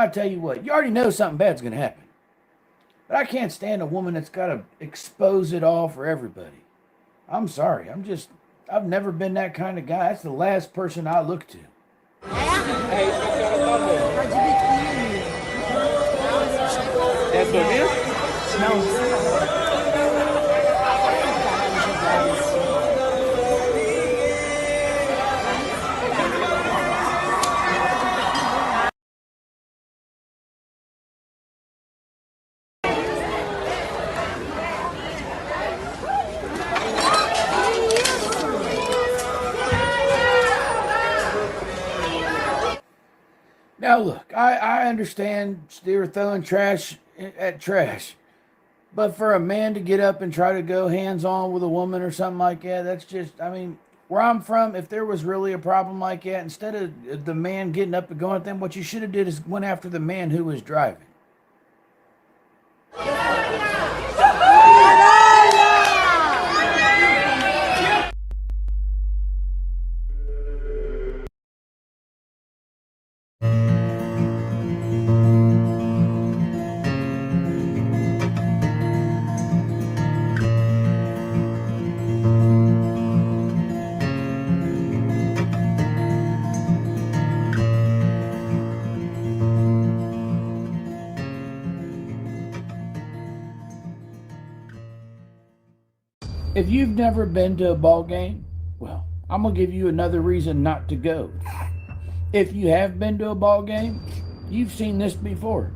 I'll tell you what, you already know something bad's going to happen. But I can't stand a woman that's got to expose it all for everybody. I'm sorry. I've never been that kind of guy. That's the last person I look to. ¿Eso bien? Now look, I understand they were throwing trash at trash. But for a man to get up and try to go hands-on with a woman or something like that, that's just, I mean, where I'm from, if there was really a problem like that, instead of the man getting up and going at them, what you should have did is went after the man who was driving. If you've never been to a ball game, well, I'm going to give you another reason not to go. If you have been to a ball game, you've seen this before.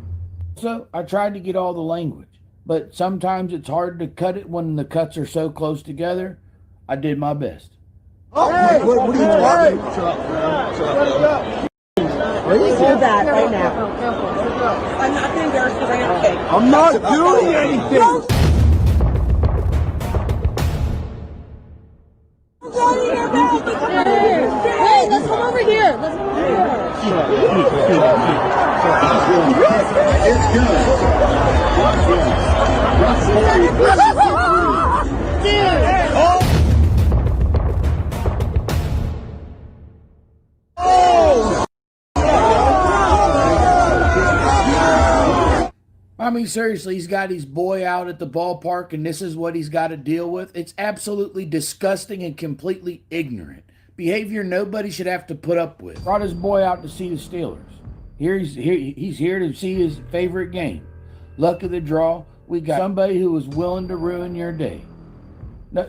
So I tried to get all the language, but sometimes it's hard to cut it when the cuts are so close together. I did my best. Oh, hey, what are you talking? Please do that right now. I'm not going to embarrass the rampage. I'm not doing anything. Hey, let's come over here. Let's come over here. It's good. Dude. Oh. I mean, seriously, he's got his boy out at the ballpark and this is what he's got to deal with. It's absolutely disgusting and completely ignorant. Behavior nobody should have to put up with. Brought his boy out to see the Steelers. He's here to see his favorite game. Luck of the draw, we got somebody who was willing to ruin your day.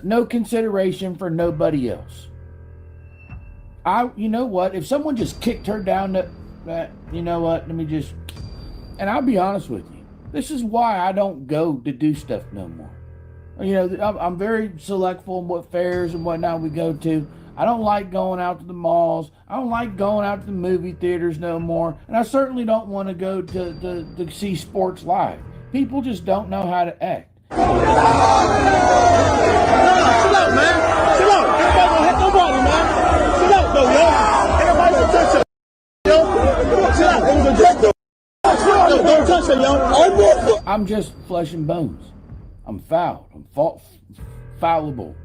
No consideration for nobody else. You know what? If someone just kicked her down you know what? Let me just, and I'll be honest with you. This is why I don't go to do stuff no more. You know, I'm very selectful in what fairs and whatnot we go to. I don't like going out to the malls. I don't like going out to the movie theaters no more. And I certainly don't want to go to see sports live. People just don't know how to act. Chill out, man. Chill out. Everybody gonna hit nobody, man. Chill out, though, yo. Everybody gonna touch it. Yo, chill out. It was a joke, though. Yo, don't touch it, yo. I'm just flesh and bones. I'm foul. I'm fallible.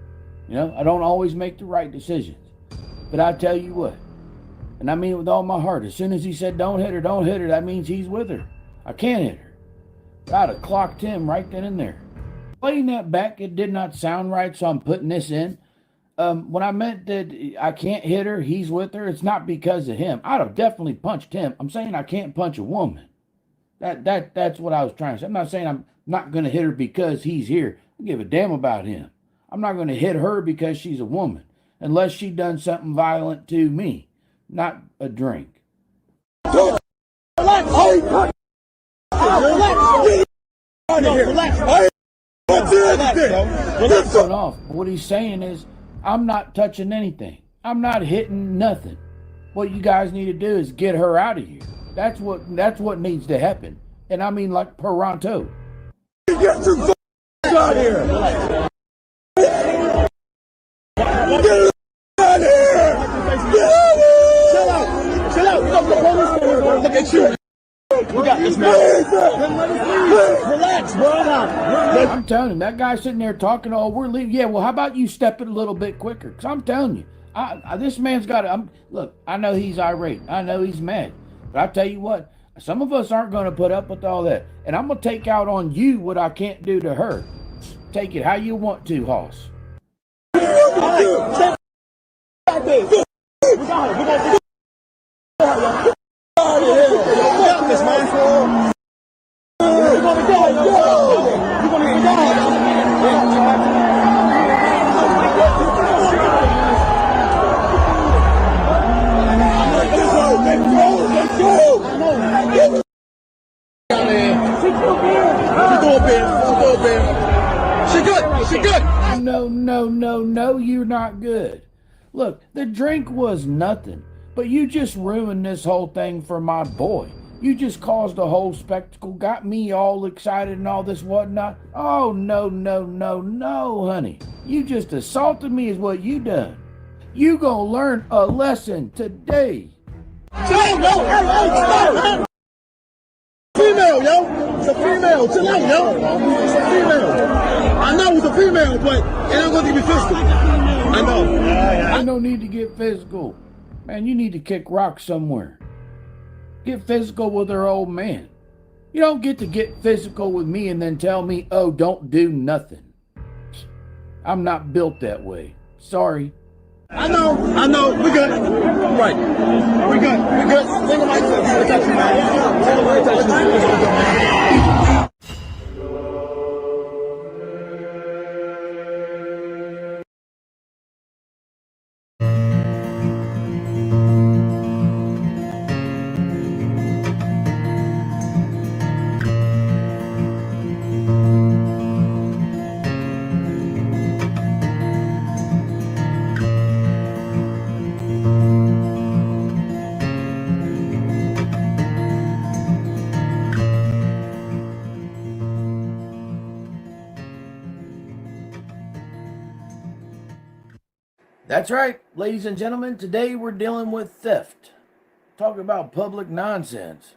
You know, I don't always make the right decisions. But I tell you what, and I mean it with all my heart, as soon as he said don't hit her, that means he's with her. I can't hit her. I'd have clocked him right then and there. Playing that back, it did not sound right, so I'm putting this in. When I meant that I can't hit her, he's with her, it's not because of him. I'd have definitely punched him. I'm saying I can't punch a woman. That's what I was trying to say. I'm not saying I'm not going to hit her because he's here. I give a damn about him. I'm not going to hit her because she's a woman, unless she done something violent to me, not a drink. Relax. What's going off? What he's saying is, I'm not touching anything. I'm not hitting nothing. What you guys need to do is get her out of here. That's what needs to happen. And I mean like pronto. Get your out of here. Get out of here. Chill out. Chill out. We got the police over here. Look at you. We got this man. Relax, bro. I'm telling him, that guy sitting there talking, oh, we're leaving. Yeah, well, how about you step it a little bit quicker? Because I'm telling you, this man's got to, look, I know he's irate. I know he's mad. But I tell you what, Some of us aren't going to put up with all that. And I'm going to take out on you what I can't do to her. Take it how you want to, Hoss. She good. No, you're not good. Look, the drink was nothing, but you just ruined this whole thing for my boy. You just caused a whole spectacle, got me all excited and all this whatnot. Oh, no, honey. You just assaulted me is what you done. You gonna learn a lesson today. Female, yo. It's a female. Chill out, yo. It's a female. I know it's a female, but it ain't gonna be physical. I know. I don't need to get physical. Man, you need to kick rocks somewhere. Get physical with her old man. You don't get to get physical with me and then tell me, oh, don't do nothing. I'm not built that way. Sorry. I know, we're good. Right. We're good. Think about it. That's right, ladies and gentlemen. Today we're dealing with theft. Talking about public nonsense.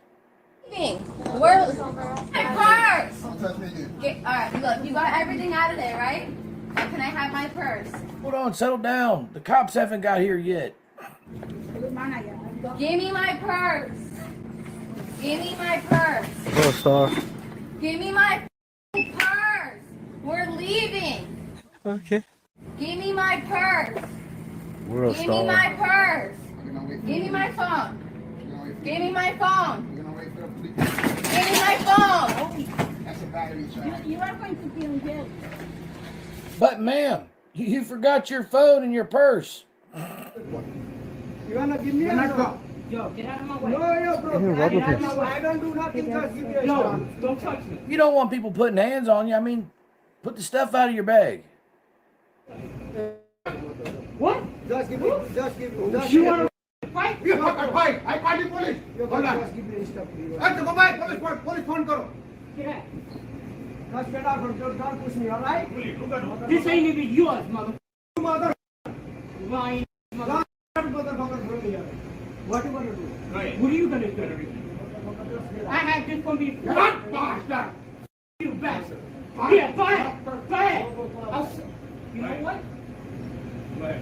Where's my purse? Alright, look, you got everything out of there, right? Now, can I have my purse? Hold on, settle down. The cops haven't got here yet. Give me my purse. Give me my purse. Oh, star. Give me my purse. We're leaving. Okay. Give me my purse. We're a Give star. me my purse. Give me my phone. Give me my phone. Give me my phone. You are going to be in jail. But ma'am, you forgot your phone and your purse. You wanna give me a go? Yo, get out of my way. No, bro. Get out of my way. I don't do nothing. Just give me a shot. Don't touch me. You don't want people putting hands on you. I mean, put the stuff out of your bag. What? Just give me. You wanna fight? You have to fight. I call the police. Hold on. Just give me stuff. Hey, go back. Police phone karo. Get out. Just get out from your don't push me, alright? This ain't even yours, mother. Mother. Lying mother. Motherfucker from here. What are you gonna do? Right. What are you gonna do? I have this for me. What bastard? You bastard. Yeah, go ahead. Go ahead. You know what? Right.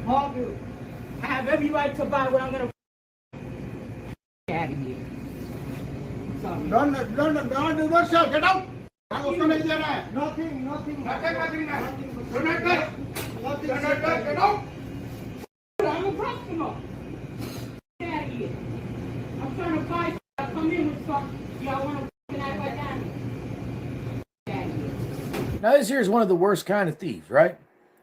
Hold you. I have every right to buy what I'm gonna out of here. Sorry. Don't do what, sir. Get out. I'm going to get out. Nothing. Nothing. Do not touch. Get out. I'm a customer. Get out of here. I'm trying to buy. I come in with something. Y'all want to act like that? Get out of here. Now this here is one of the worst kind of thieves, right?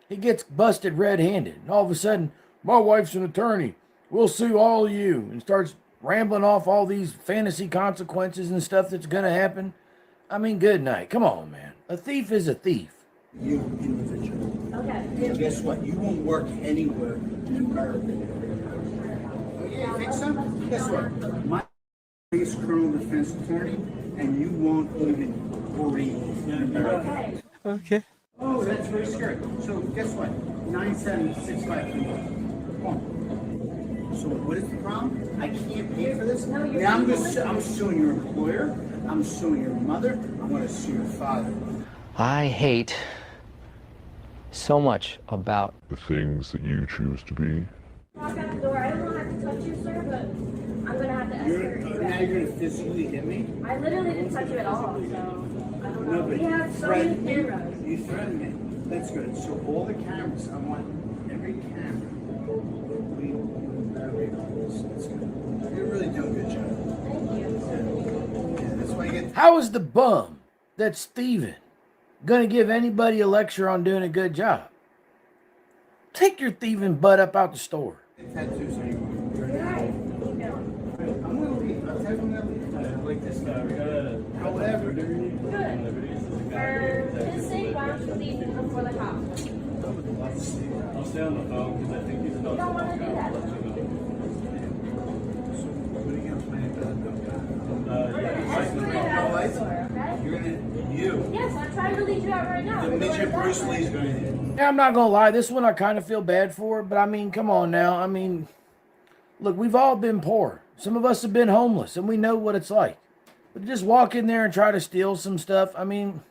He gets busted red-handed, and all of a sudden, my wife's an attorney. We'll sue all of you, and starts rambling off all these fantasy consequences and stuff that's gonna happen. I mean, good night. Come on, man. A thief is a thief. You individual. Okay. Guess what? You won't work anywhere in America. You think so? Guess what? My is criminal defense attorney, and you won't even breathe in America. Okay. Oh, that's very scary. So guess what? 97653. Come on. So what is the problem? I can't pay for this. No, I'm suing your employer. I'm suing your mother. I'm going to sue your father. I hate so much about the things that you choose to be. Walk out the door. I don't have to touch you, sir, but I'm gonna have to escort you Now back. you're gonna physically hit me? I literally didn't touch you at all, so I don't know. No, but We have so many cameras. you threatened me. That's good. So all the cameras, I want every camera. We evaluate all this. That's good. You're really doing a good job. Thank you. Yeah, that's why you get. How is the bum that's Steven gonna give anybody a lecture on doing a good job? Take your thieving butt up out the store. Tattoos on your arm. You're right. Keep going. I'm gonna leave. I'm definitely gonna leave. Like this guy, we gotta. However, Good. For his sake, why don't you leave and come for the cops? I'll stay on the phone because I think he's about You don't want to do that. what are you gonna plan to do? Escort it out of the store, okay? You're gonna, you. Yes, I'm trying to lead you out right now. The We're going midget that Bruce way. Lee's gonna hit. Yeah, I'm not gonna lie, this one I kind of feel bad for, but I mean, come on now. I mean, look, we've all been poor. Some of us have been homeless, and we know what it's like. But just walk in there and try to steal some stuff, I mean,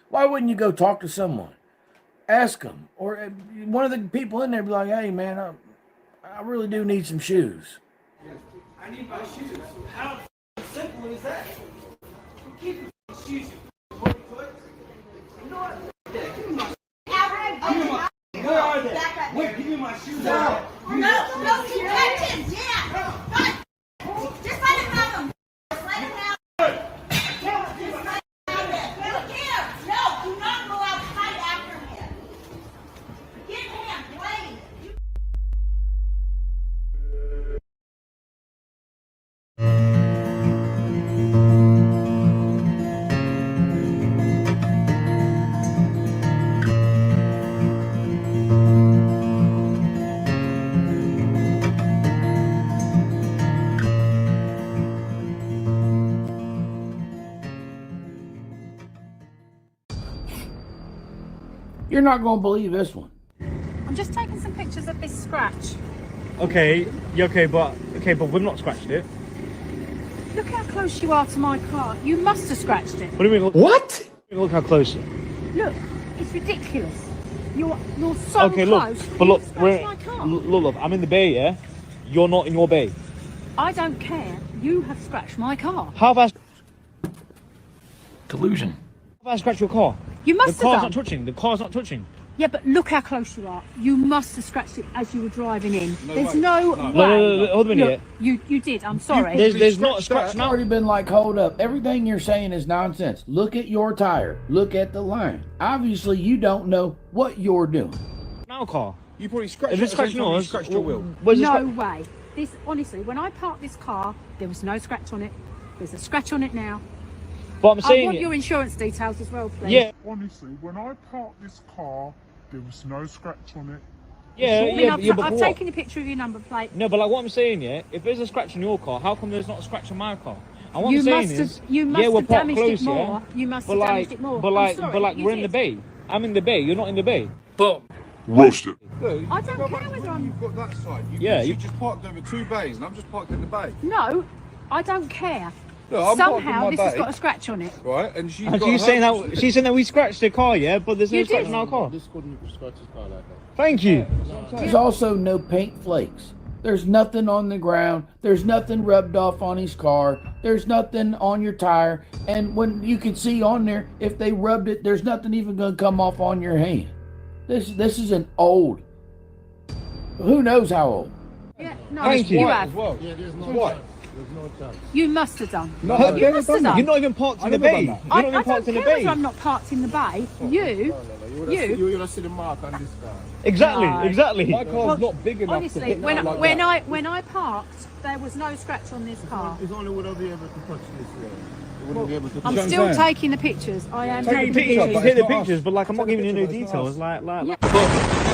why wouldn't you go talk to someone? Ask them. Or one of the people in there be like, hey, man, I really do need some shoes. I need my shoes. How simple is that? Keep your shoes. You know what? Yeah, give me my shoes. Where are they? Wait, give me my shoes. No, detention, yeah. Just let him have them. Just let him have them. Just let him have it. Look here. No, do not go outside after him. Get him, please. You're not gonna believe this one. I'm just taking some pictures of this scratch. Okay, yeah, okay, but we've not scratched it. Look how close you are to my car. You must have scratched it. What do you mean? What? Look how close. Look, it's ridiculous. You're so Okay, look, close. but look, you we're scratched my car. look, I'm in the bay, yeah. You're not in your bay. I don't care. You have scratched my car. How have Delusion. I scratched your car? You must The car's have not done. touching. The car's not touching. Yeah, but look how close you are. You must have scratched it as you were driving in. There's no way. No, hold a minute. Look, you did. I'm sorry. There's not a scratch It's now. already been like, hold up. Everything you're saying is nonsense. Look at your tire. Look at the line. Obviously, you don't know what you're doing. Now, car. You probably scratched If it's it at the scratching same time you yours, scratched your wheel. where's the No scratch? way. This honestly, when I parked this car, there was no scratch on it. There's a scratch on it now. But I'm I saying want it. your insurance details as well, please. Yeah, Honestly, when I parked this car, there was no scratch on it. yeah, I mean, yeah, I've, yeah, but I've for what? taken a picture of your number plate. No, but like what I'm saying, yeah, if there's a scratch on your car, how come there's not a scratch on my car? And what You I'm saying must is, have- you must yeah, we're have parked damaged close, it more. yeah. You must but have damaged it more. But I'm like, sorry, but like, you we're in the did. bay. I'm in the bay. You're not in the bay. Boom. Roasted. Look, I don't care whether I'm. You've got that side. Yeah, You you- just parked over 2 bays, and I'm just parked in the bay. No, I don't care. Look, I'm parked in Somehow my this has bay, got a scratch on it. right? And she's And got she's her- saying that we scratched the car, yeah, but there's no You scratch did. on our car. This couldn't scratch his car like that. Thank you. There's also no paint flakes. There's nothing on the ground. There's nothing rubbed off on his car. There's nothing on your tire. And when you can see on there, if they rubbed it, there's nothing even going to come off on your hand. This is an old. Who knows how old? Yeah, no, Thank you. you White have. as well. Yeah, there's no What? chance. There's no chance. You must have done. No, you must have done. You're not even parked in the never bay. done You're that. I not even don't parked in the care whether bay. I'm not parked in the bay. You, You're gonna see the mark on this car. Exactly, No. exactly. My car's not big enough to honestly, hit when like when that. I parked, there was no scratch on this car. It's only would I be able to touch this way. It wouldn't be able to I'm touch still saying? taking the pictures. I am Take taking the the pictures, pictures. take the It's not pictures, us. but like I'm not Take the giving you no picture, but it's not details. us. Like.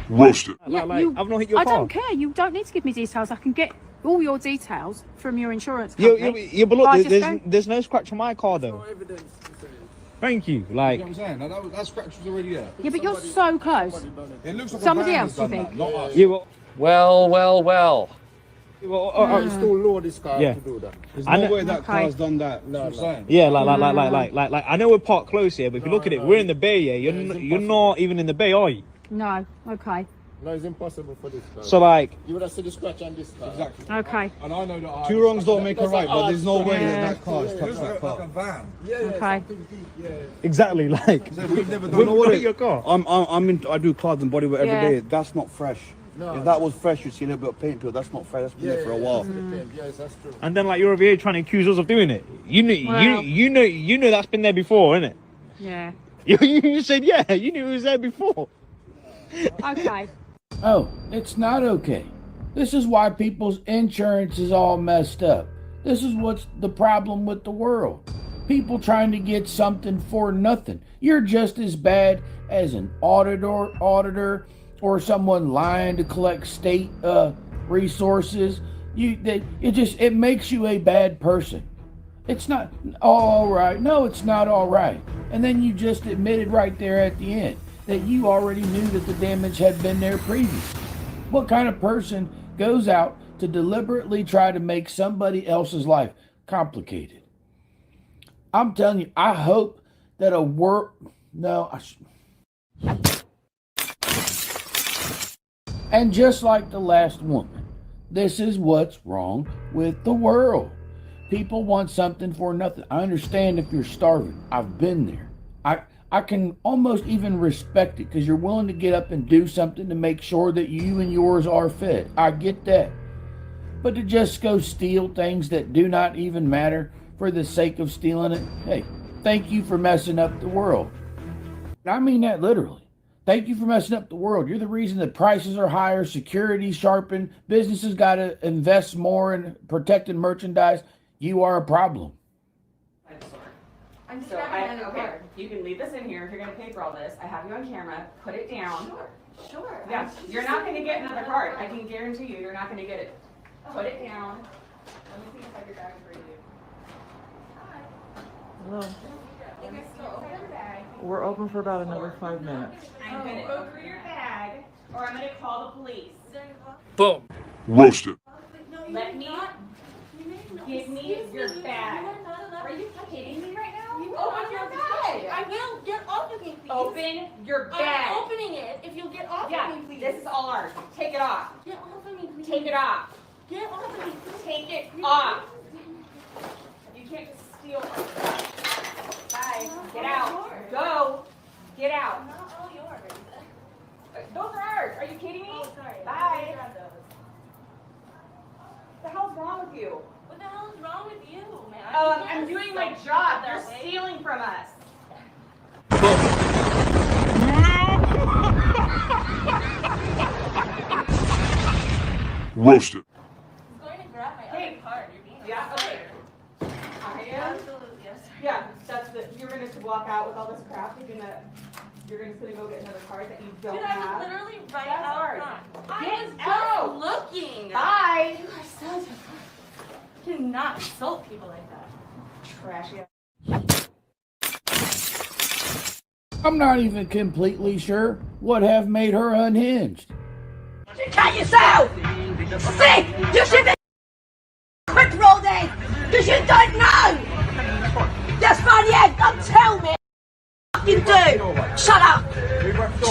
Roasted. Yeah, I've not hit your I car. don't care. You don't need to give me details. I can get all your details from your insurance company. Yeah, but By look, just there's, going- there's no scratch on my car though. Thank you. You Like, know what I'm saying? Now, that scratch was already there. Yeah, but you're so close. It looks like Somebody a van else, has done you that, think? not us. yeah, well, Well. Well, It's still law this car Yeah. to do that. There's I no know- way that Okay. car's done that. No, no. yeah, like, I know we're parked close here, but if you look at it, we're in the bay. Yeah, Yeah, it's you're impossible. not even in the bay, are you? No. Okay. No, it's impossible for this car. So like, you would have seen the scratch on this car. Exactly. Okay. And I know that Two wrongs don't make a right, but there's no way Yeah. that car is touched that car. Okay. exactly, like, We've never We've done what got your car. I do cars and bodywork every Yeah. day. That's not fresh. If that was fresh, you'd see a little bit of paint to it. That's not fresh. That's been there for a while. Yes, that's true. And then like you're over here trying to accuse us of doing it. You know, Well. you know that's been there before, innit? Yeah. You said yeah. You knew it was there before. Okay. Oh, it's not okay. This is why people's insurance is all messed up. This is what's the problem with the world. People trying to get something for nothing. You're just as bad as an auditor, or someone lying to collect state resources. It makes you a bad person. It's not all right. No, it's not all right. And then you just admitted right there at the end that you already knew that the damage had been there previously. What kind of person goes out to deliberately try to make somebody else's life complicated? I'm telling you, I hope that And just like the last woman, this is what's wrong with the world. People want something for nothing. I understand if you're starving. I've been there. I can almost even respect it because you're willing to get up and do something to make sure that you and yours are fed. I get that. But to just go steal things that do not even matter for the sake of stealing it, hey, thank you for messing up the world. I mean that literally. Thank you for messing up the world. You're the reason that prices are higher, security sharpened, businesses got to invest more in protecting merchandise. You are a problem. So okay, you can leave this in here if you're gonna pay for all this. I have you on camera. Put it down. Sure. Yeah, you're not gonna get another card. I can guarantee you're not gonna get it. Put it down. Let me see if I can grab it for you. Hello. You can still open your bag. We're open for about another 5 minutes. I'm gonna go through your bag, or I'm gonna call the police. Boom. Roasted. Let me. Give me your bag. Are you kidding me right now? Open your bag. I will. Get off of me, please. Open your bag. I'm opening it. If you'll get off Yeah, of me, please. this is all ours. Take it off. Get off of me, please. Take it off. Get off of me, please. Take it off. You can't just steal from me. Bye. Get out. Go. Get out. Not all yours. Those are ours. Are you kidding me? Oh, sorry. Bye. What the hell's wrong with you? What the hell is wrong with you, man? I'm doing my job. They're stealing from us. Roasted. I'm going to grab my Hey. other card. You're being Yeah, okay. I am. Absolutely, yes. Yeah, that's the. You're gonna just walk out with all this crap. You're just gonna go get another card that you don't Dude, I have. was literally right That's out ours. front. I Get was out. just looking. Bye. You are such a... You cannot insult people like that. Trashy. I'm not even completely sure what have made her unhinged. Cut yourself! See? You should be quick roll days! Because you don't know! That's fine, yeah, don't tell me! You do! Shut up!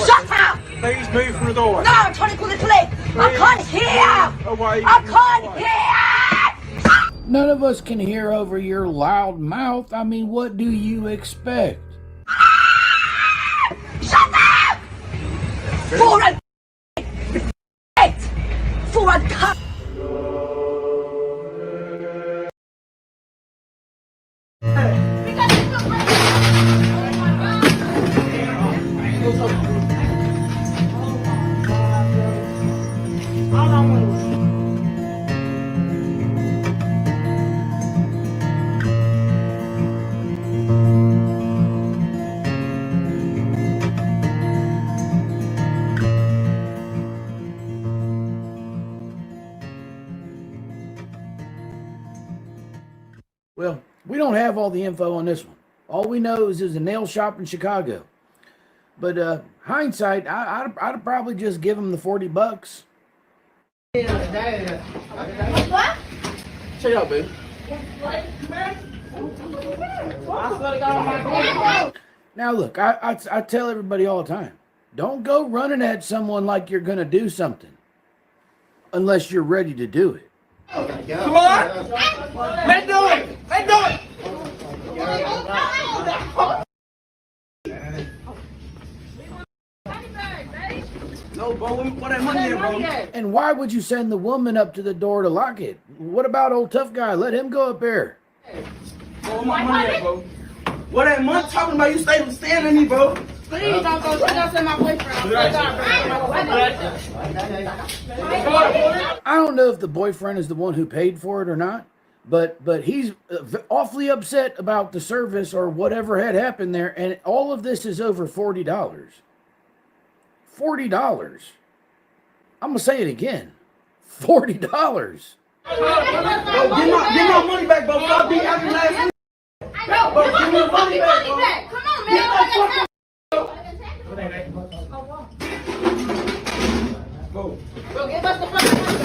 Shut up! Please move from the doorway. No, I'm trying to call the police! I can't hear! Away. I can't hear! None of us can hear over your loud mouth. I mean, what do you expect? Shut up! For a for a cut! Well, we don't have all the info on this one. All we know is there's a nail shop in Chicago. But hindsight, I'd probably just give him the $40. What? Check it out, baby. Now look, I tell everybody all the time, don't go running at someone like you're going to do something unless you're ready to do it. Come on! Let's do it! Let's do it! No, bro, we put that money in, bro. And why would you send the woman up to the door to lock it? What about old tough guy? Let him go up there. Bro, my money at, bro. What that money talking about? You stay standing me, bro. Please don't go. Don't send my boyfriend. I don't know if the boyfriend is the one who paid for it or not, but he's awfully upset about the service or whatever had happened there, and all of this is over $40. $40. I'm gonna say it again. $40. Bro, get my money back, bro. Stop being acting last week. Bro, give me money back. Come on, man. Bro, give us the fucking money.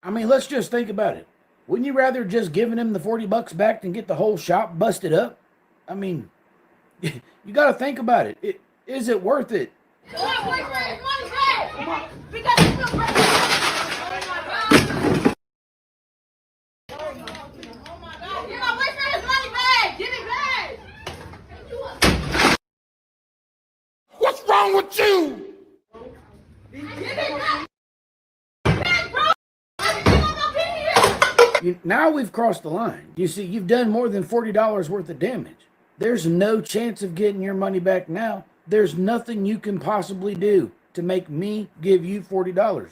I mean, let's just think about it. Wouldn't you rather just giving him the $40 back than get the whole shop busted up? I mean, you got to think about it. Is it worth it? What's wrong with you? Now we've crossed the line. You see, you've done more than $40 worth of damage. There's no chance of getting your money back now. There's nothing you can possibly do to make me give you $40.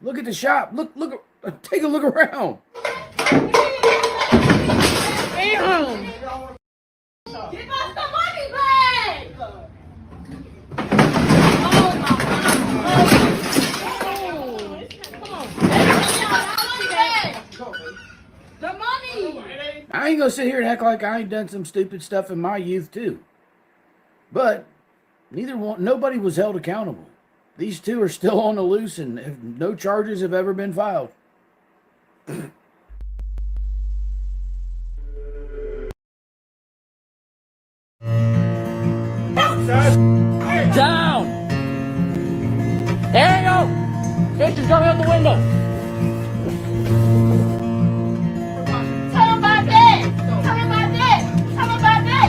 Look at the shop. Look, take a look around. Damn. Give us the money back. Oh my God. The money. I ain't gonna sit here and act like I ain't done some stupid stuff in my youth too. But nobody was held accountable. These two are still on the loose and no charges have ever been filed. Down! There you go! Jason's coming out the window! Tell him about that! Tell him about that! Tell him about that!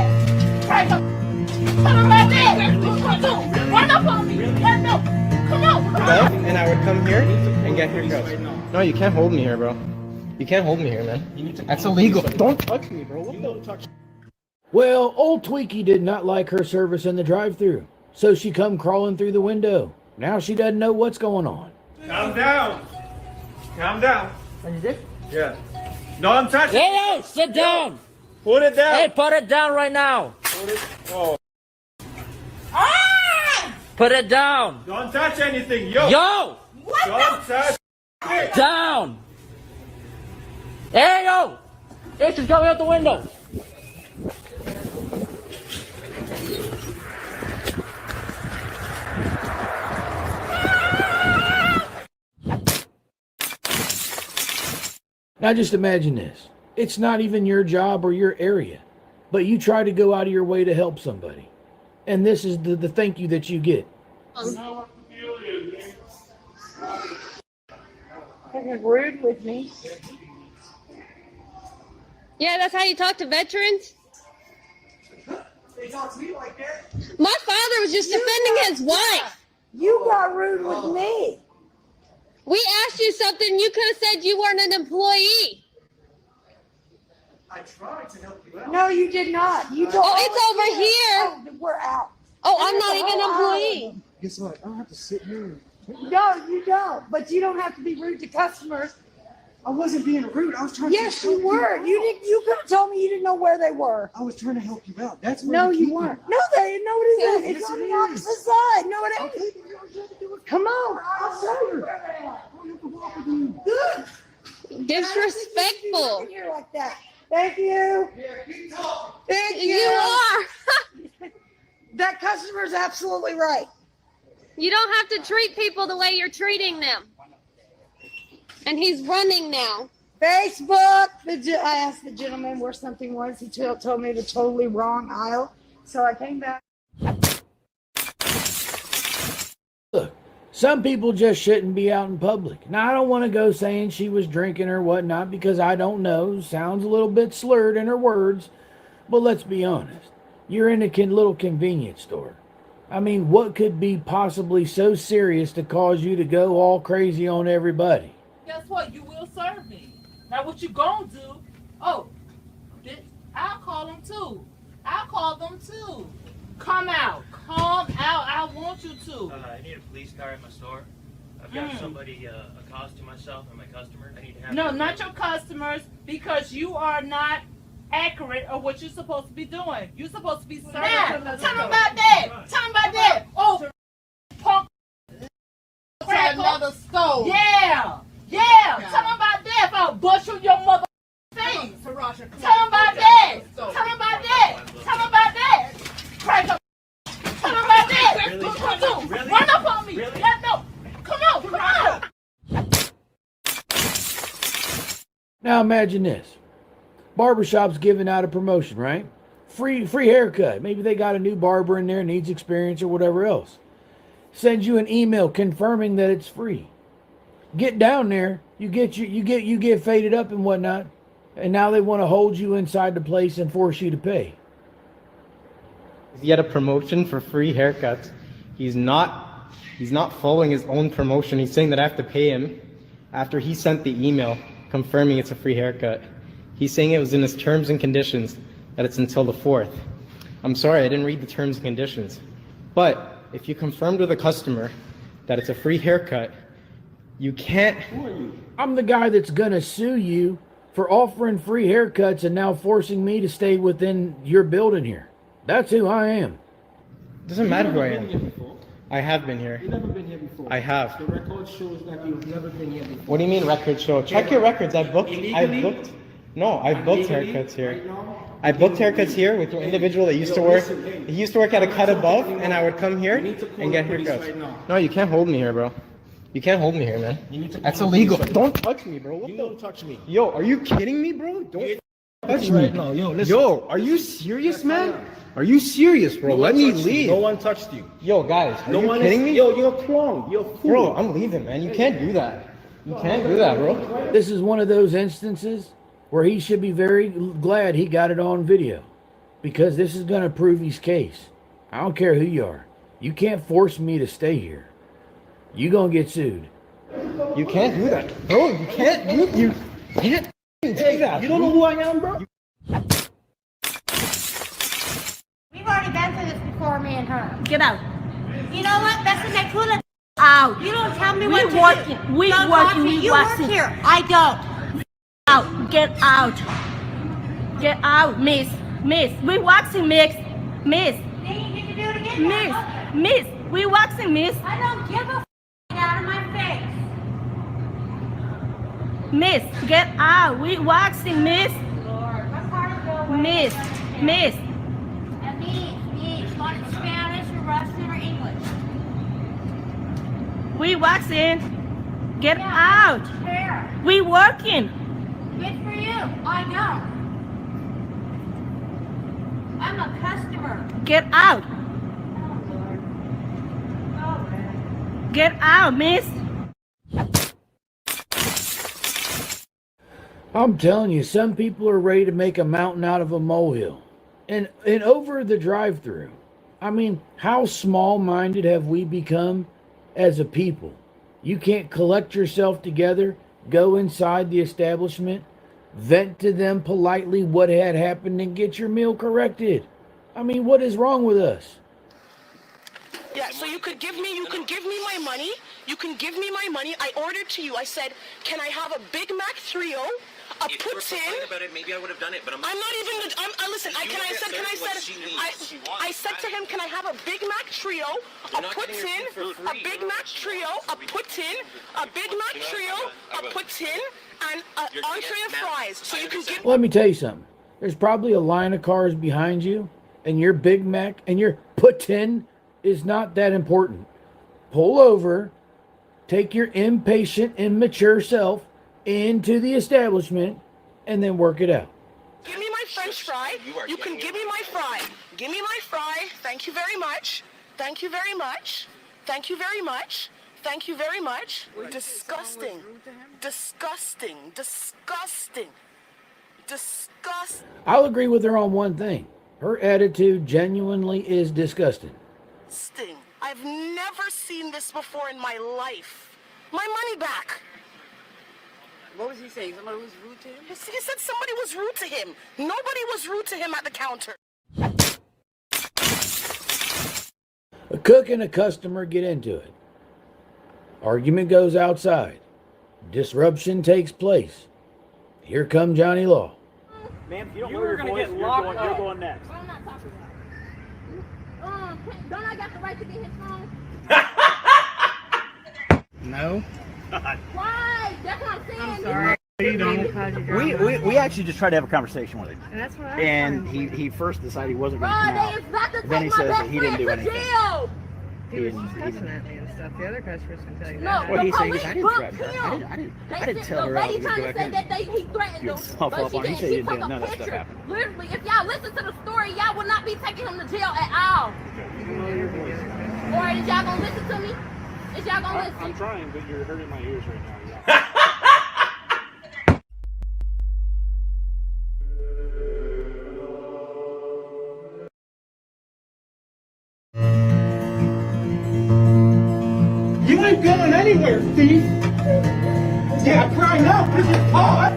Tell him about that! Run up on me! Run up! Come on! And I would come here and get your girls. No, you can't hold me here, bro. You can't hold me here, man. That's illegal. Don't touch me, bro. What the touch? Well, old Tweaky did not like her service in the drive-thru, so she come crawling through the window. Now she doesn't know what's going on. Calm down. Calm down. What is it? Yeah. Don't touch it. Hey, sit down! Put it down. Hey, put it down right now! Put it. Oh. Put it down! Don't touch anything. Yo. Yo! Don't touch it. Down! Hey, yo! Jason's coming out the window! Now just imagine this. It's not even your job or your area, but you try to go out of your way to help somebody. And this is the thank you that you get. This is rude with me. Yeah, that's how you talk to veterans? They talk to me like that. My father was just defending his wife. You got rude with me. We asked you something, you could have said you weren't an employee. I tried to help you out. No, you did not. You told it's over here. Oh, we're out. Oh, I'm not even an employee. Guess what? I don't have to sit here. No, you don't. But you don't have to be rude to customers. I wasn't being rude. I was trying to Yes, help you were. You could have told me you didn't know where they were. I was trying to help you out. That's where No, the you key weren't. is. No, it isn't. Yes, It's on it the is. opposite side. No, it ain't. Okay, Come on. I'll show you. Good. Disrespectful. Here like that. Thank you. Thank you. You are. That customer's absolutely right. You don't have to treat people the way you're treating them. And he's running now. Facebook. I asked the gentleman where something was. He told me the totally wrong aisle. So I came back. Look, some people just shouldn't be out in public. Now, I don't want to go saying she was drinking or whatnot because I don't know. Sounds a little bit slurred in her words. But let's be honest. You're in a little convenience store. I mean, what could be possibly so serious to cause you to go all crazy on everybody? Guess what? You will serve me. Now what you gonna do? Oh, I'll call them too. I'll call them too. Come out. Come out. I want you to. I need a police car at my store. I've got somebody accosting myself and my customer. I need to have. No, not your customers, because you are not accurate of what you're supposed to be doing. You're supposed to be serving. Tell them about that. Tell them about that. Oh, punk. To another store. Yeah. Yeah. Tell them about that. If I'll bust you your mother face. Tell them about that. Tell them about that. Tell them about that. Crack up. Tell them about that. Really? Run up on me. Really? Yeah, no. Come on. Come on. Now imagine this. Barbershop's giving out a promotion, right? Free haircut. Maybe they got a new barber in there, needs experience or whatever else. Sends you an email confirming that it's free. Get down there, you get faded up and whatnot, and now they want to hold you inside the place and force you to pay. He had a promotion for free haircuts. He's not following his own promotion. He's saying that I have to pay him after he sent the email confirming it's a free haircut. He's saying it was in his terms and conditions that it's until the 4th. I'm sorry, I didn't read the terms and conditions. But if you confirmed with a customer that it's a free haircut, you can't. Who are you? I'm the guy that's gonna sue you for offering free haircuts and now forcing me to stay within your building here. That's who I am. Doesn't matter who I am. I have been here. You've never been here before. I have. The record shows that you've never been here before. What do you mean record show? Check your records. I've booked haircuts here. I booked haircuts here with an individual that used to work. He used to work at a cut above, and I would come here and get haircuts. No, you can't hold me here, bro. You can't hold me here, man. That's illegal. Don't touch me, bro. You don't touch me. Yo, are you kidding me, bro? Don't touch me. Right now. Yo, listen. Yo, are you serious, man? Are you serious, bro? Let me leave. No one touched you. Yo, guys, are you kidding me? Yo, you're a clown. You're a fool. Bro, I'm leaving, man. You can't do that. You can't do that, bro. This is one of those instances where he should be very glad he got it on video, because this is going to prove his case. I don't care who you are. You can't force me to stay here. You going to get sued. You can't do that. Bro, you can't do that. You don't know who I am, bro? We've already been through this before, me and her. Get out. You know what? That's the next one. Out. You don't tell me We what to working. do. We Don't working. talk to me. We You work working. here. I don't. Out. Get out. Get out, miss. Miss. We waxing, miss. Miss. Then you get to do it again. Miss. Miss. We waxing, miss. I don't give a out of my face. Miss. Get out. We waxing, miss. Lord, what part of the way? Miss. Miss. And me. Want it Spanish or Russian or English? We waxing. Get Yeah, out. Fair. We working. Good for you. I know. I'm a customer. Get out. Oh, Lord. Oh, man. Get out, miss. I'm telling you, some people are ready to make a mountain out of a molehill. And over the drive-through. I mean, how small-minded have we become as a people? You can't collect yourself together, go inside the establishment, vent to them politely what had happened, and get your meal corrected. I mean, what is wrong with us? Yeah, so you can give me my money. You can give me my money. I ordered to you. I said, can I have a Big Mac Trio, a poutine? About it, maybe I would have done it, but I'm not even. Listen. I said to him, can I have a Big Mac Trio, a poutine, a Big Mac Trio, a poutine, a Big Mac Trio, a poutine, and an entree of fries. So you can give. Let me tell you something. There's probably a line of cars behind you, and your Big Mac and your poutine is not that important. pull over, take your impatient, immature self into the establishment, and then work it out. Give me my French fry. You can give me my fry. Give me my fry. Thank you very much. Thank you very much. Thank you very much. Thank you very much. Disgusting. Disgusting. Disgusting. Disgusting. I'll agree with her on one thing. Her attitude genuinely is disgusting. I've never seen this before in my life. My money back. What was he saying? Somebody was rude to him? He said somebody was rude to him. Nobody was rude to him at the counter. A cook and a customer get into it. Argument goes outside. Disruption takes place. Here come Johnny Law. Ma'am, if you don't know your voice, you're going next. I'm not talking about. Don't I got the right to get his phone? No. Why? That's what I'm saying. I'm sorry. We actually just tried to have a conversation with him. And that's what I And he first decided he wasn't going to come Bro, out. they is about to Then he take my says best that he didn't do friend to anything. jail. He was just cussing at me and stuff. The other customers can tell you No, that. What the he's saying is, police I didn't booked threaten her. him. I didn't tell her I lady was trying going to say that he threatened You them, fluff but up on him. He said she you took did a none of that stuff picture. happened. Literally, if y'all listen to the story, y'all will not be taking him to jail at all. Or is y'all gonna listen to me? Is y'all gonna listen? I'm trying, but you're hurting my ears right now. Yeah. You ain't going anywhere, thief! Yeah, crying out, this is hot!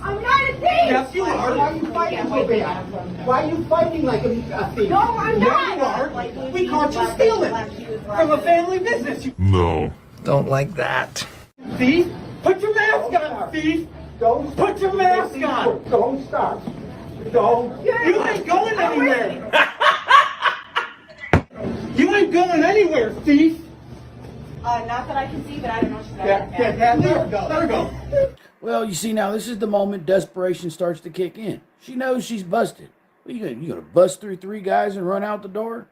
I'm not a thief! Yes, you are. Why are you fighting so bad? Why are you fighting like a thief? No, I'm not. Yeah, you are. We caught you stealing from a family business. No. Don't like that. Thief, put your mask on, thief. Don't put your mask on. Don't stop. Don't. You ain't going anywhere. You ain't going anywhere, thief. Not that I can see, but I don't know if she's Yeah, let her go. Well, you see, now this is the moment desperation starts to kick in. She knows she's busted. What, you gonna bust through 3 guys and run out the door?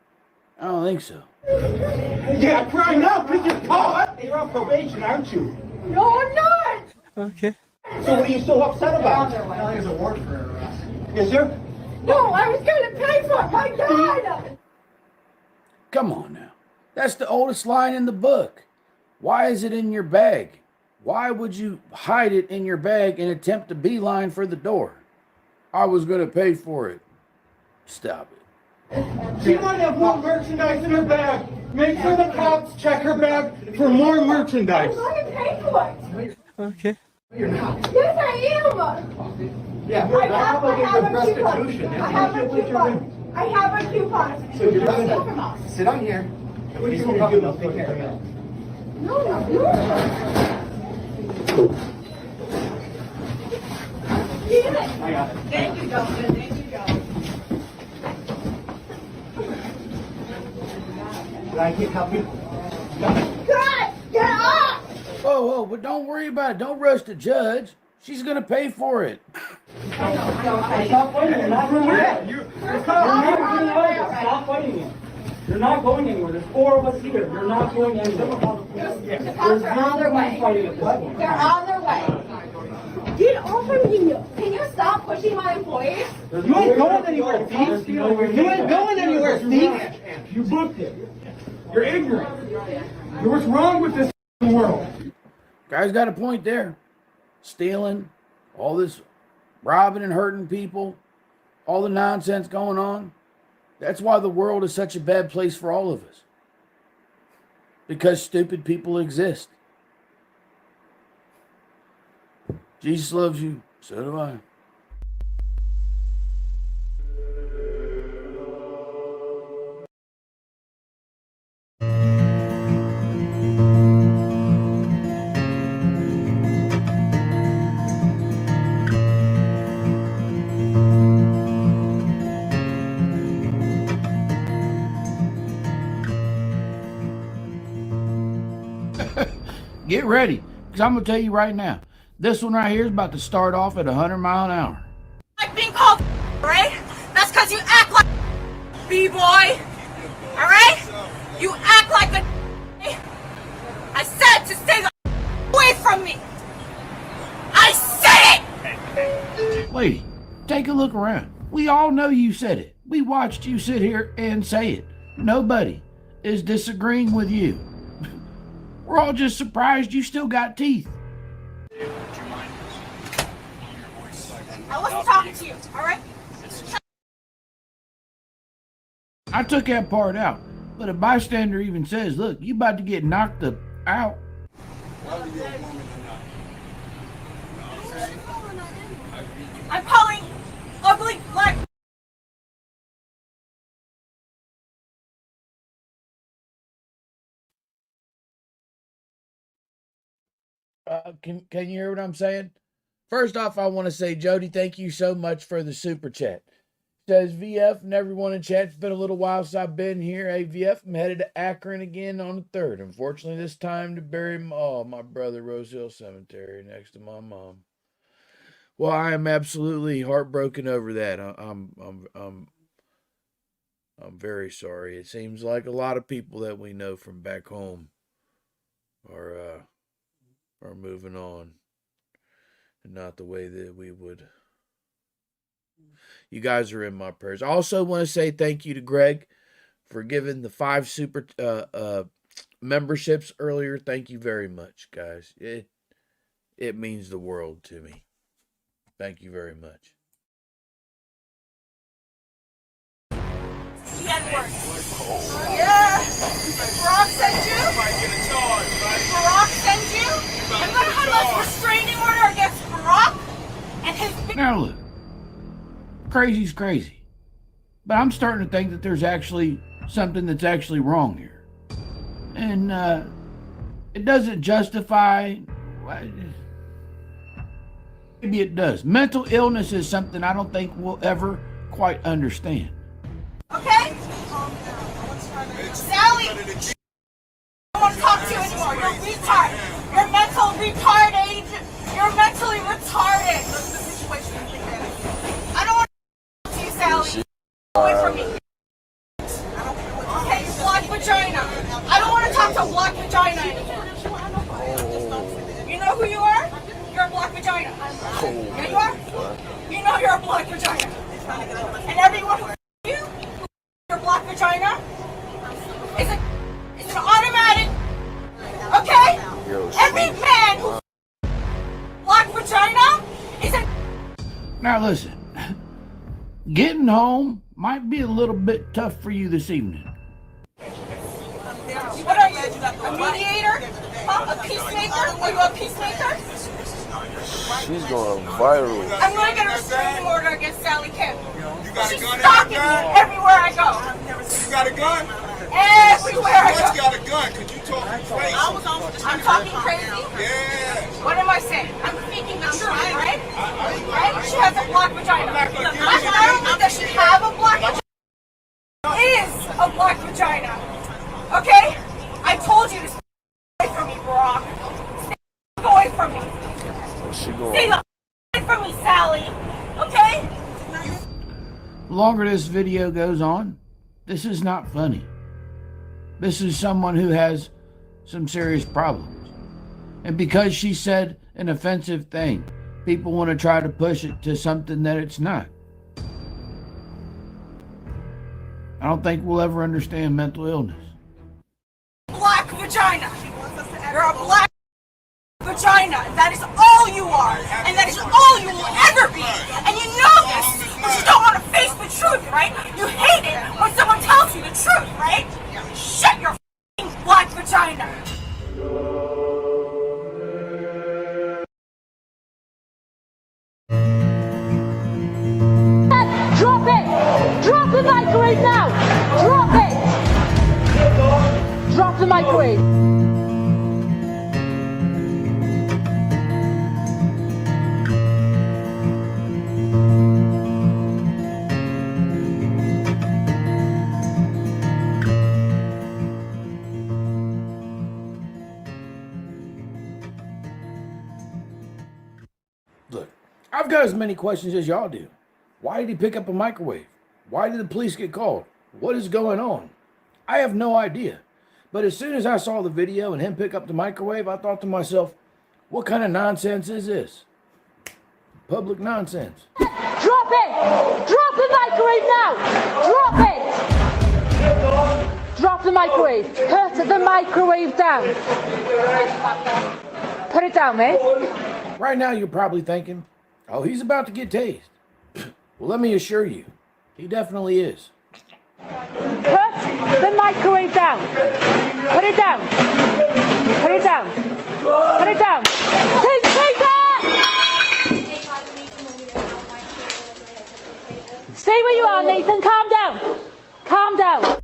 I don't think so. Yeah, crying out because you're caught. You're on probation, aren't you? No, I'm not! Okay. So what are you so upset about? There's a warrant for her arrest. Is there? No, I was going to pay for it! My God! Come on now. That's the oldest line in the book. Why is it in your bag? Why would you hide it in your bag and attempt to beeline for the door? I was going to pay for it. Stop it. She might have more merchandise in her bag. Make sure the cops check her bag for more merchandise. I'm going to pay for it! Okay. Yes, I am! Yeah, I have a coupon. restitution. I have a coupon. I have a coupon. So you're Steal gonna from us. sit on here. What are you going to do? I'll take care of it. No, no. I got it. Thank you, Justin. Thank you, Justin. Did I get copy? God, get up! Whoa, but don't worry about it. Don't rush the judge. She's going to pay for it. Stop fighting. You're not going anywhere. Stop fighting him. You're not going anywhere. There's 4 of us here. You're not going anywhere. The cops are on their way. Fighting at this point. They're on their way. Get off of me! Can you stop pushing my employees? You ain't going anywhere, thief. You ain't going anywhere, thief. You booked it. You're ignorant. What's wrong with this world? Guy's got a point there. Stealing, all this robbing and hurting people, all the nonsense going on. That's why the world is such a bad place for all of us. Because stupid people exist. Jesus loves you. So do I. Get ready, because I'm going to tell you right now, this one right here is about to start off at 100 miles an hour. Like being called, right? That's because you act like B-boy. Alright? You act like a I said to stay the away from me. I said it! Lady, take a look around. We all know you said it. We watched you sit here and say it. Nobody is disagreeing with you. We're all just surprised you still got teeth. I wasn't talking to you, alright? I took that part out, but a bystander even says, look, you about to get knocked out. I'm calling ugly black. Can you hear what I'm saying? First off, I want to say, Jody, thank you so much for the super chat. Says VF and everyone in chat, it's been a little while since I've been here. Hey, VF, I'm headed to Akron again on the 3rd. Unfortunately, this time to bury my brother, Rose Hill Cemetery, next to my mom. Well, I am absolutely heartbroken over that. I'm very sorry. It seems like a lot of people that we know from back home are moving on, and not the way that we would. You guys are in my prayers. I also want to say thank you to Greg for giving the 5 super memberships earlier. Thank you very much, guys. It means the world to me. Thank you very much. Yeah. Barack sent you? Barack sent you? I'm gonna have a restraining order against Barack and his. Now look, crazy's crazy, but I'm starting to think that there's actually something that's actually wrong here, and it doesn't justify. Maybe it does. Mental illness is something I don't think we'll ever quite understand. Okay? Sally! I don't want to talk to you anymore. You're a retard. You're mental retarded. You're mentally retarded. I don't want to talk to you, Sally. Away from me. Okay, black vagina. I don't want to talk to black vagina anymore. You know who you are? You're a black vagina. Yeah, you are? You know you're a black vagina. And everyone who you, your black vagina, is an automatic, okay? Every man who black vagina is a. Now listen, getting home might be a little bit tough for you this evening. What are you? A mediator? Huh? A peacemaker? Are you a peacemaker? She's going viral. I'm going to get a restraining order against Sally Kim. She's stalking me everywhere I go. You got a gun? Everywhere I go. You got a gun because you talking crazy. I'm talking crazy? Yeah. What am I saying? I'm speaking the truth, right? Right? She has a black vagina. Not only does she have a black vagina, is a black vagina. Okay? I told you to stay away from me, Barack. Stay away from me. Stay away from me, Sally. Okay? The longer this video goes on, this is not funny. This is someone who has some serious problems. And because she said an offensive thing, people want to try to push it to something that it's not. I don't think we'll ever understand mental illness. Black vagina. You're a black vagina. That is all you are. And that is all you will ever be. And you know this, but you don't want to face the truth, right? You hate it when someone tells you the truth, right? Shut your f***ing black vagina. Drop it! Drop the microwave now! Drop it! Drop the microwave! Look, I've got as many questions as y'all do. Why did he pick up a microwave? Why did the police get called? What is going on? I have no idea. But as soon as I saw the video and him pick up the microwave, I thought to myself, what kind of nonsense is this? Public nonsense. Drop it! Drop the microwave now! Drop it! Drop the microwave. Put the microwave down. Put it down, mate. Right now you're probably thinking, oh, he's about to get tased. Well, let me assure you, he definitely is. Put the microwave down. Put it down. Put it down. Put it down. Take that! Stay where you are, Nathan. Calm down. Calm down.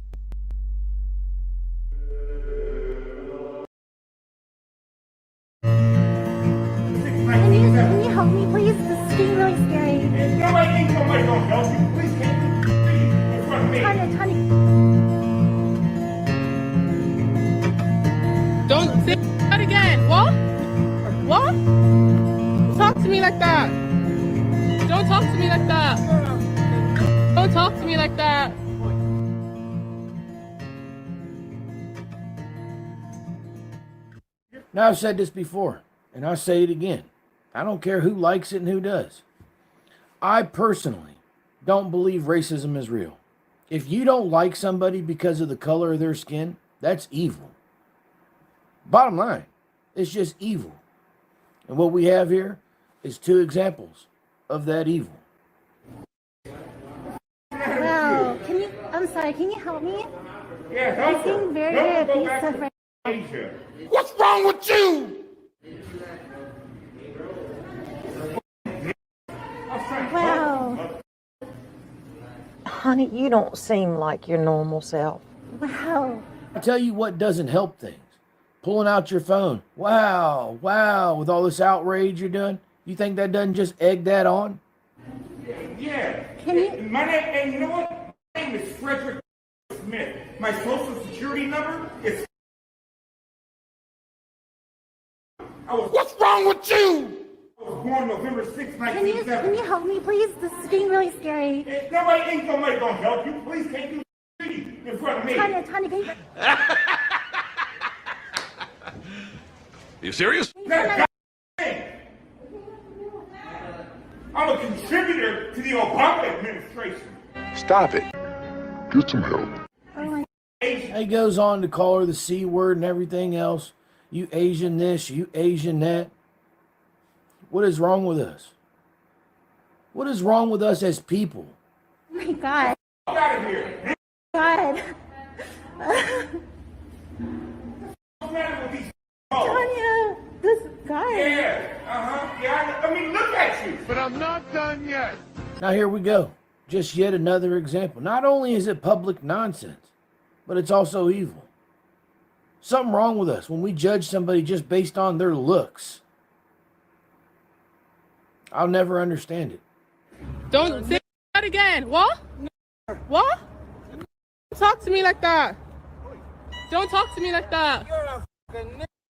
Can you help me, please? This is getting really scary. Nobody gonna help you. Please can't do in front of me. Honey. Don't say that again. What? What? Don't talk to me like that. Don't talk to me like that. Don't talk to me like that. Now, I've said this before, and I'll say it again. I don't care who likes it and who does. I personally don't believe racism is real. If you don't like somebody because of the color of their skin, that's evil. Bottom line, it's just evil. And what we have here is two examples of that evil. Wow. I'm sorry, can you help me? Yeah, I'm feeling very abusive right now. What's wrong with you? Wow. Honey, you don't seem like your normal self. Wow. I tell you what doesn't help things. Pulling out your phone. Wow, with all this outrage you're doing. You think that doesn't just egg that on? Yeah. Can you? My name, and you know what? My name is Frederick Smith. My social security number is. What's wrong with you? I was born November 6, 1970. Can you help me, please? This is getting really scary. Nobody gonna help you. Please can't do in front of me. Tanya, can you? You serious? I'm a contributor to the Obama administration. Stop it. Get some help. He goes on to call her the C word and everything else. You Asian this, you Asian that. What is wrong with us? What is wrong with us as people? Oh my God. Get out of here. God. What's the matter with these Tanya, this guy. Yeah, I mean, look at you. But I'm not done yet. Now here we go. Just yet another example. Not only is it public nonsense, but it's also evil. Something wrong with us when we judge somebody just based on their looks. I'll never understand it. Don't say that again. What? What? Don't talk to me like that. Don't talk to me like that.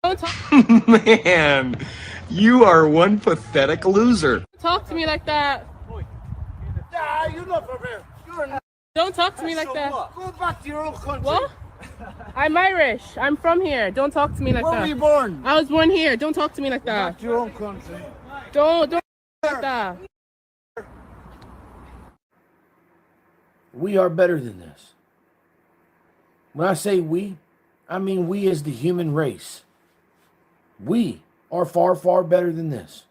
Don't talk. Man, you are one pathetic loser. Talk to me like that. You know from here. Don't talk to me like that. Go back to your own country. What? I'm Irish. I'm from here. Don't talk to me like Where that. were you born? I was born here. Don't talk to me like Go that. back to your own country. Don't like that. We are better than this. When I say we, I mean we as the human race. We are far, far better than this.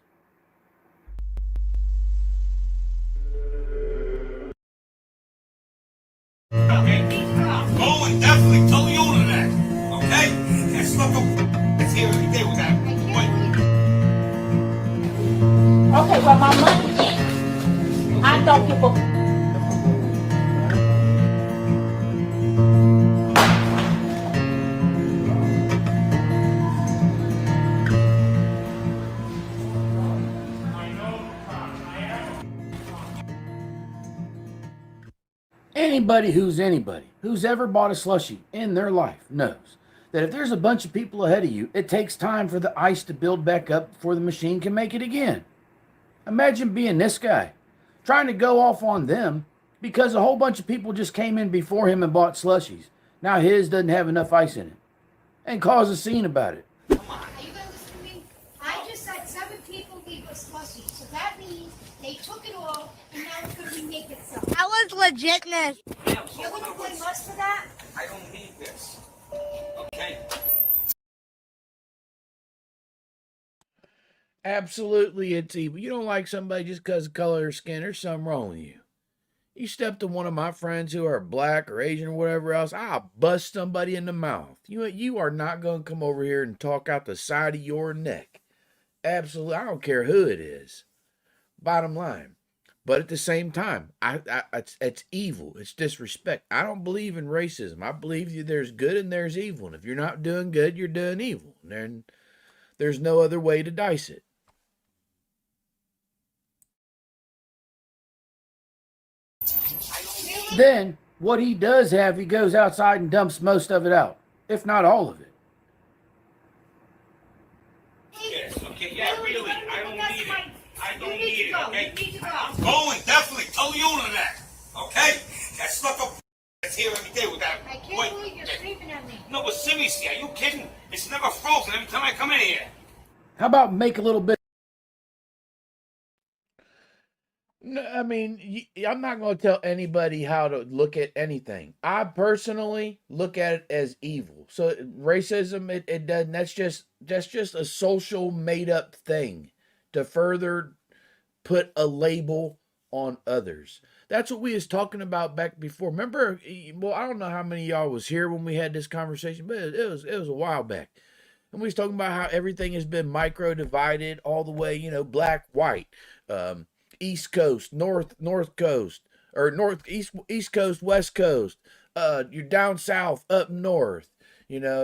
Okay? Go and definitely tell the owner that. Okay? That's not the that's here every day with that. Okay, well, my money is. I don't give a. Anybody who's ever bought a slushie in their life knows that if there's a bunch of people ahead of you, it takes time for the ice to build back up before the machine can make it again. Imagine being this guy, trying to go off on them because a whole bunch of people just came in before him and bought slushies. Now his doesn't have enough ice in it. And cause a scene about it. Are you going to listen to me? I just said 7 people gave us slushies, so that means they took it all, and now it's going to remake itself. That was legitness. You're going to blame us for that? I don't need this. Okay? Absolutely, it's evil. You don't like somebody just because of color of skin. There's something wrong with you. You step to one of my friends who are black or Asian or whatever else, I'll bust somebody in the mouth. You are not going to come over here and talk out the side of your neck. Absolutely, I don't care who it is. Bottom line. But at the same time, it's evil. It's disrespect. I don't believe in racism. I believe there's good and there's evil. And if you're not doing good, you're doing evil. And then there's no other way to dice it. Then, what he does have, he goes outside and dumps most of it out, if not all of it. Yes, okay, yeah, really. I don't need it. I don't need it, okay? I'm going, definitely. Tell the owner that, okay? That stuck up that's here every day with that. I can't believe you're sleeping at me. No, but seriously, are you kidding? It's never frozen every time I come in here. How about make a little bit? No, I mean, I'm not going to tell anybody how to look at anything. I personally look at it as evil. So racism, it doesn't. That's just a social made up thing to further put a label on others. That's what we was talking about back before. Remember? Well, I don't know how many of y'all was here when we had this conversation, but it was a while back. And we was talking about how everything has been micro divided all the way, black, white, East Coast, North Coast, or East Coast, West Coast. You're down south, up north. You're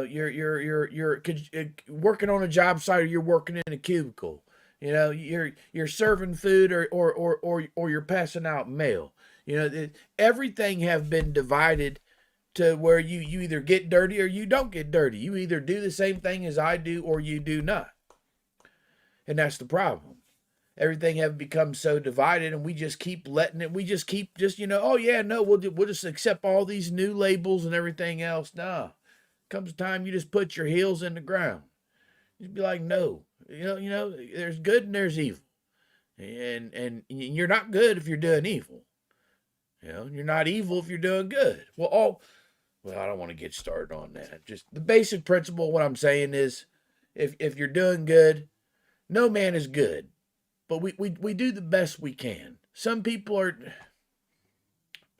working on a job site, or you're working in a cubicle. You're serving food, or you're passing out mail. Everything have been divided to where you either get dirty or you don't get dirty. You either do the same thing as I do or you do not. And that's the problem. Everything have become so divided, and we just keep letting it. We just keep oh yeah, no, we'll just accept all these new labels and everything else. Nah, comes a time you just put your heels in the ground. You'd be like, no, there's good and there's evil, and you're not good if you're doing evil. You're not evil if you're doing good. Well, I don't want to get started on that. Just the basic principle. What I'm saying is, if you're doing good, no man is good. But we do the best we can. Some people are...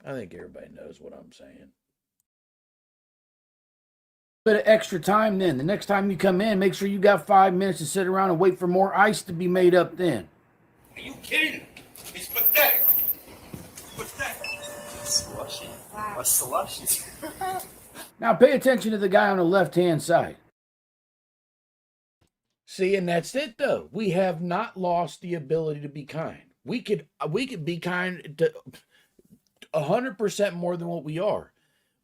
I think everybody knows what I'm saying. Bit of extra time then. The next time you come in, make sure you got 5 minutes to sit around and wait for more ice to be made up then. Are you kidding? It's pathetic. Pathetic. Slushy. What's slushies? Now pay attention to the guy on the left-hand side. See, and that's it though. We have not lost the ability to be kind. We could be kind to 100% more than what we are,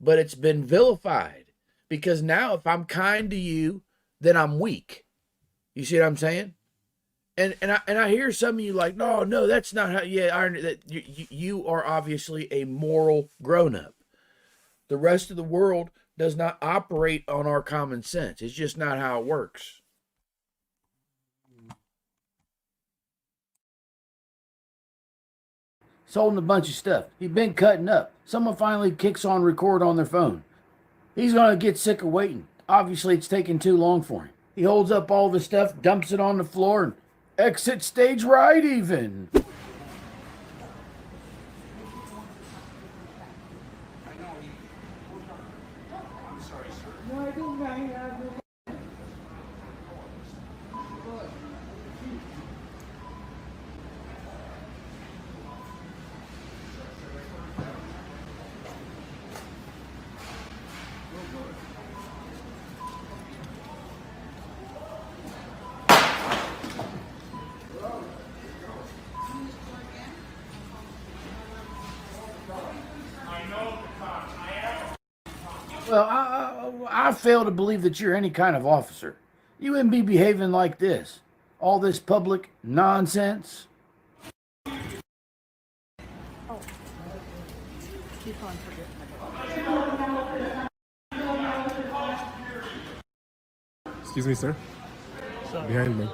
but it's been vilified because now if I'm kind to you, then I'm weak. You see what I'm saying? And I hear some of you like, no, that's not how. Yeah, you are obviously a moral grown-up. The rest of the world does not operate on our common sense. It's just not how it works. Sold a bunch of stuff. He'd been cutting up. Someone finally kicks on record on their phone. He's going to get sick of waiting. Obviously, it's taking too long for him. He holds up all the stuff, dumps it on the floor, and exits stage right even. Well, I fail to believe that you're any kind of officer. You wouldn't be behaving like this. All this public nonsense. Excuse me, sir. Behind me.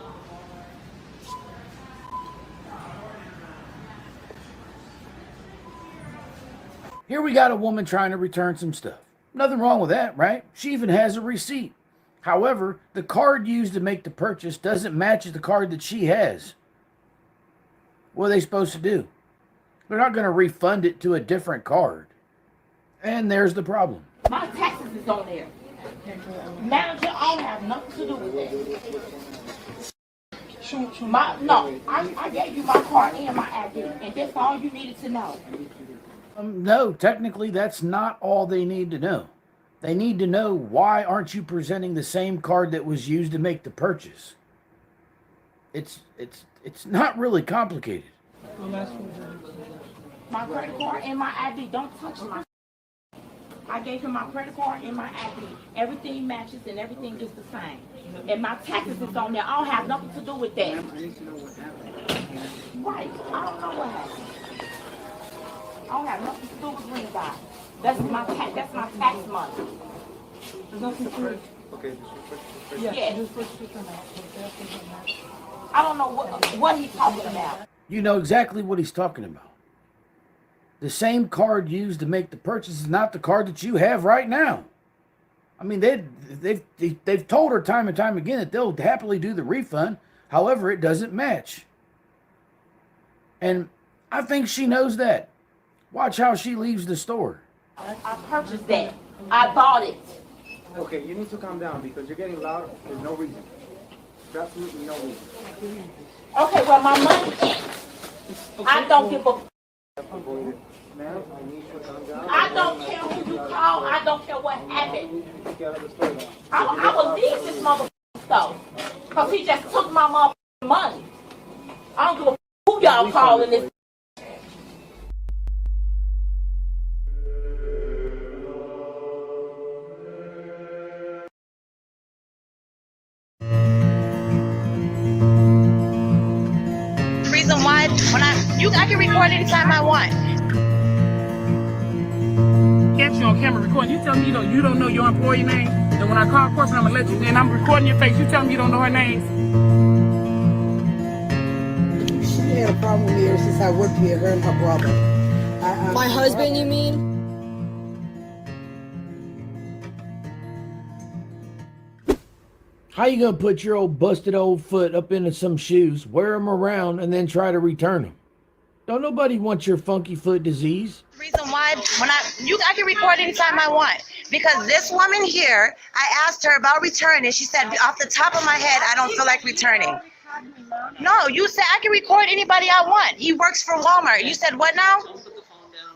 Here we got a woman trying to return some stuff. Nothing wrong with that, right? She even has a receipt. However, the card used to make the purchase doesn't match the card that she has. What are they supposed to do? They're not going to refund it to a different card. And there's the problem. My taxes is on there. Manager, I don't have nothing to do with that. I gave you my card and my ID, and that's all you needed to know. No, technically that's not all they need to know. They need to know, why aren't you presenting the same card that was used to make the purchase? It's not really complicated. My credit card and my ID, don't touch my. I gave him my credit card and my ID. Everything matches and everything is the same. And my taxes is on there. I don't have nothing to do with that. I need to know what happened. Right. I don't know what happened. I don't have nothing to do with Green Dot. That's my tax money. Okay. Yeah. I don't know what he's talking about. You know exactly what he's talking about. The same card used to make the purchase is not the card that you have right now. I mean, they've told her time and time again that they'll happily do the refund. However, it doesn't match. And I think she knows that. Watch how she leaves the store. I purchased that. I bought it. Okay, you need to calm down because you're getting loud. There's no reason. There's absolutely no reason. Okay, well, my money. I don't give a. Ma'am, I need you to calm down. I don't care who you call. I don't care what happened. I will leave this motherfucker though, because he just took my motherfucking money. I don't give a who y'all calling this. Reason why, I can record anytime I want. Catch you on camera recording. You tell me you don't know your employee name. Then when I call corporate, I'm gonna let you. Then I'm recording your face. You tell me you don't know her name. She had a problem with me ever since I worked here. Her and her brother. My husband, you mean? How you gonna put your old busted old foot up into some shoes, wear them around, and then try to return them? Don't nobody want your funky foot disease. Reason why, I can record anytime I want. Because this woman here, I asked her about returning. She said, off the top of my head, I don't feel like returning. No, you said I can record anybody I want. He works for Walmart. You said what now?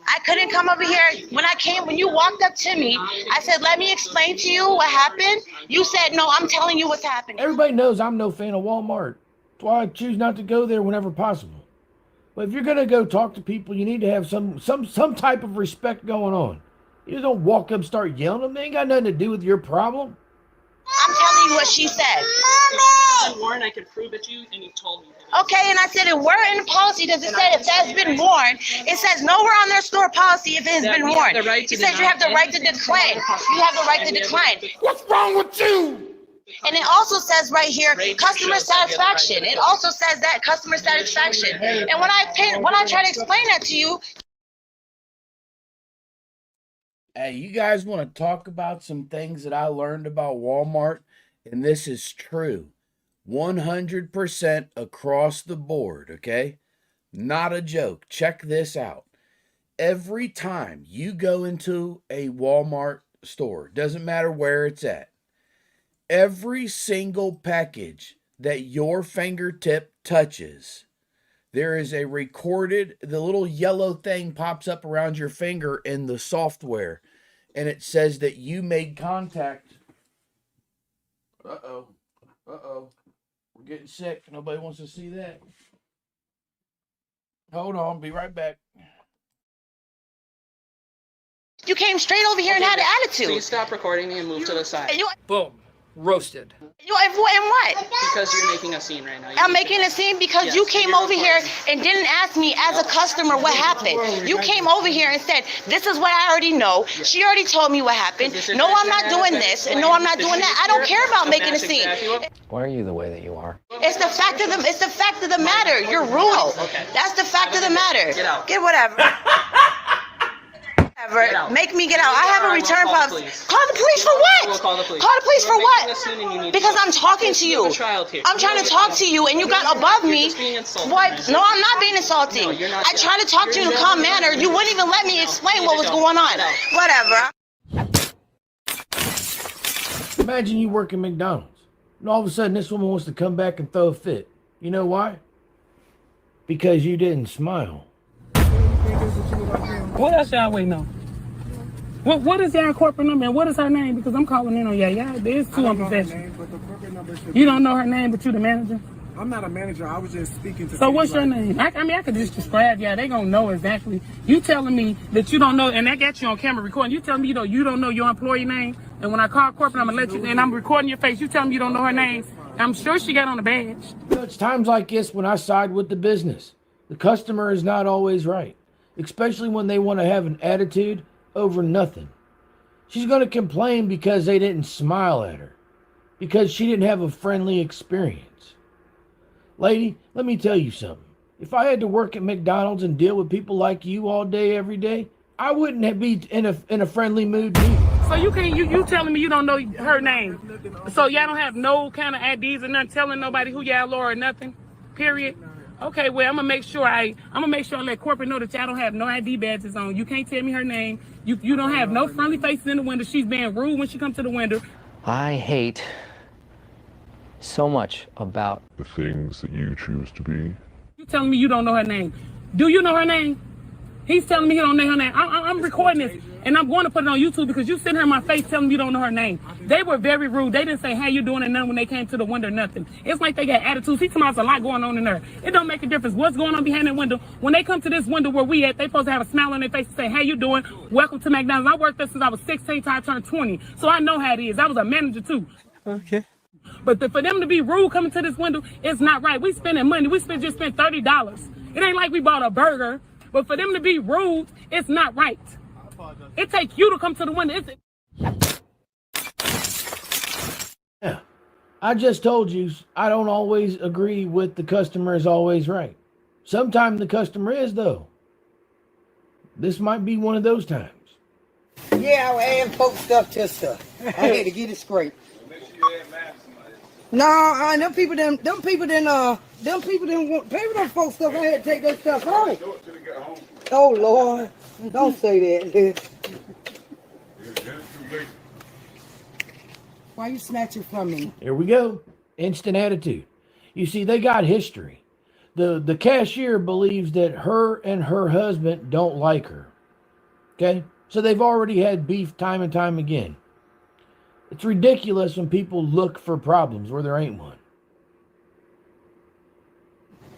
I couldn't come over here. When you walked up to me, I said, let me explain to you what happened. You said, no, I'm telling you what's happening. Everybody knows I'm no fan of Walmart. That's why I choose not to go there whenever possible. But if you're gonna go talk to people, you need to have some type of respect going on. You just don't walk up and start yelling at them. They ain't got nothing to do with your problem. I'm telling you what she said. Mommy! Warren, I can prove it to you, and you told me. Okay, and I said, where in the policy does it say if that's been worn? It says nowhere on their store policy if it has been worn. It says you have the right to decline. You have the right to decline. What's wrong with you? And it also says right here, customer satisfaction. It also says that customer satisfaction. And when I try to explain that to you. Hey, you guys want to talk about some things that I learned about Walmart? And this is true. 100% across the board, okay? Not a joke. Check this out. Every time you go into a Walmart store, doesn't matter where it's at, every single package that your fingertip touches, there is a recorded, the little yellow thing pops up around your finger in the software, and it says that you made contact. Uh-oh. We're getting sick. Nobody wants to see that. Hold on. Be right back. You came straight over here and had an attitude. Please stop recording me and move to the side. Boom. roasted. And what? Because you're making a scene right now. I'm making a scene because Yes, you came you're over here recording. and didn't ask me as a customer what happened. You came over here and said, this is what I already know. She already told me what happened. No, I'm not doing this. And no, I'm not doing that. I don't care about making a scene. Why are you the way that you are? It's the fact of the matter. You're rude. That's the fact of the matter. Get out. Get whatever. Whatever. Make me get out. I have a return policy. Call the police for what? We'll call the police. Call the police for what? Making a scene and you need Because to- I'm talking to you. There's a child here. I'm trying to talk to you and you got above me. You're just being insulting. What? No, I'm not being insulting. No, you're not. I tried to talk to you in a calm manner. You wouldn't even let me explain what was going on. Whatever. Imagine you work at McDonald's, and all of a sudden this woman wants to come back and throw a fit. You know why? Because you didn't smile. What else y'all waiting on? What is y'all corporate number and what is her name? Because I'm calling in on y'all. There's too unprofessional. You don't know her name, but you the manager? I'm not a manager. I was just speaking to. So what's your name? I mean, I could just describe y'all. They gonna know exactly. You telling me that you don't know, and I got you on camera recording. You telling me you don't know your employee name, and when I call corporate, I'm gonna let you. And I'm recording your face. You telling me you don't know her name? I'm sure she got on the badge. You know, it's times like this when I side with the business. The customer is not always right, especially when they want to have an attitude over nothing. She's going to complain because they didn't smile at her, because she didn't have a friendly experience. Lady, let me tell you something. If I had to work at McDonald's and deal with people like you all day, every day, I wouldn't be in a friendly mood either. So you can't you telling me you don't know her name? So y'all don't have no kind of IDs or nothing telling nobody who y'all are or nothing? Period. Okay, well I'm gonna make sure I let corporate know that y'all don't have no ID badges on. You can't tell me her name. You don't have no friendly faces in the window. She's being rude when she comes to the window. I hate so much about The things that you choose to be. You telling me you don't know her name? Do you know her name? He's telling me he don't know her name. I'm recording this, and I'm going to put it on YouTube because you sitting here in my face telling me you don't know her name. They were very rude. They didn't say, how you doing, and nothing when they came to the window, nothing. It's like they got attitudes. He told me there's a lot going on in there. It don't make a difference what's going on behind that window. When they come to this window where we at, they supposed to have a smile on their face and say, how you doing? Welcome to McDonald's. I worked there since I was 16 till I turned 20, so I know how it is. I was a manager, too. Okay. But for them to be rude coming to this window, it's not right. We spending money. We just spent $30. It ain't like we bought a burger. But for them to be rude, it's not right. It takes you to come to the window. Yeah, I just told you I don't always agree with the customer is always right. Sometimes the customer is, though. This might be one of those times. Yeah, I was adding folk stuff to stuff. I had to get it straight. No, them people didn't want people folk stuff. I had to take that stuff home. Oh Lord, don't say that. Why you snatching from me? Here we go. Instant attitude. You see, they got history. The cashier believes that her and her husband don't like her. Okay? So they've already had beef time and time again. It's ridiculous when people look for problems where there ain't one.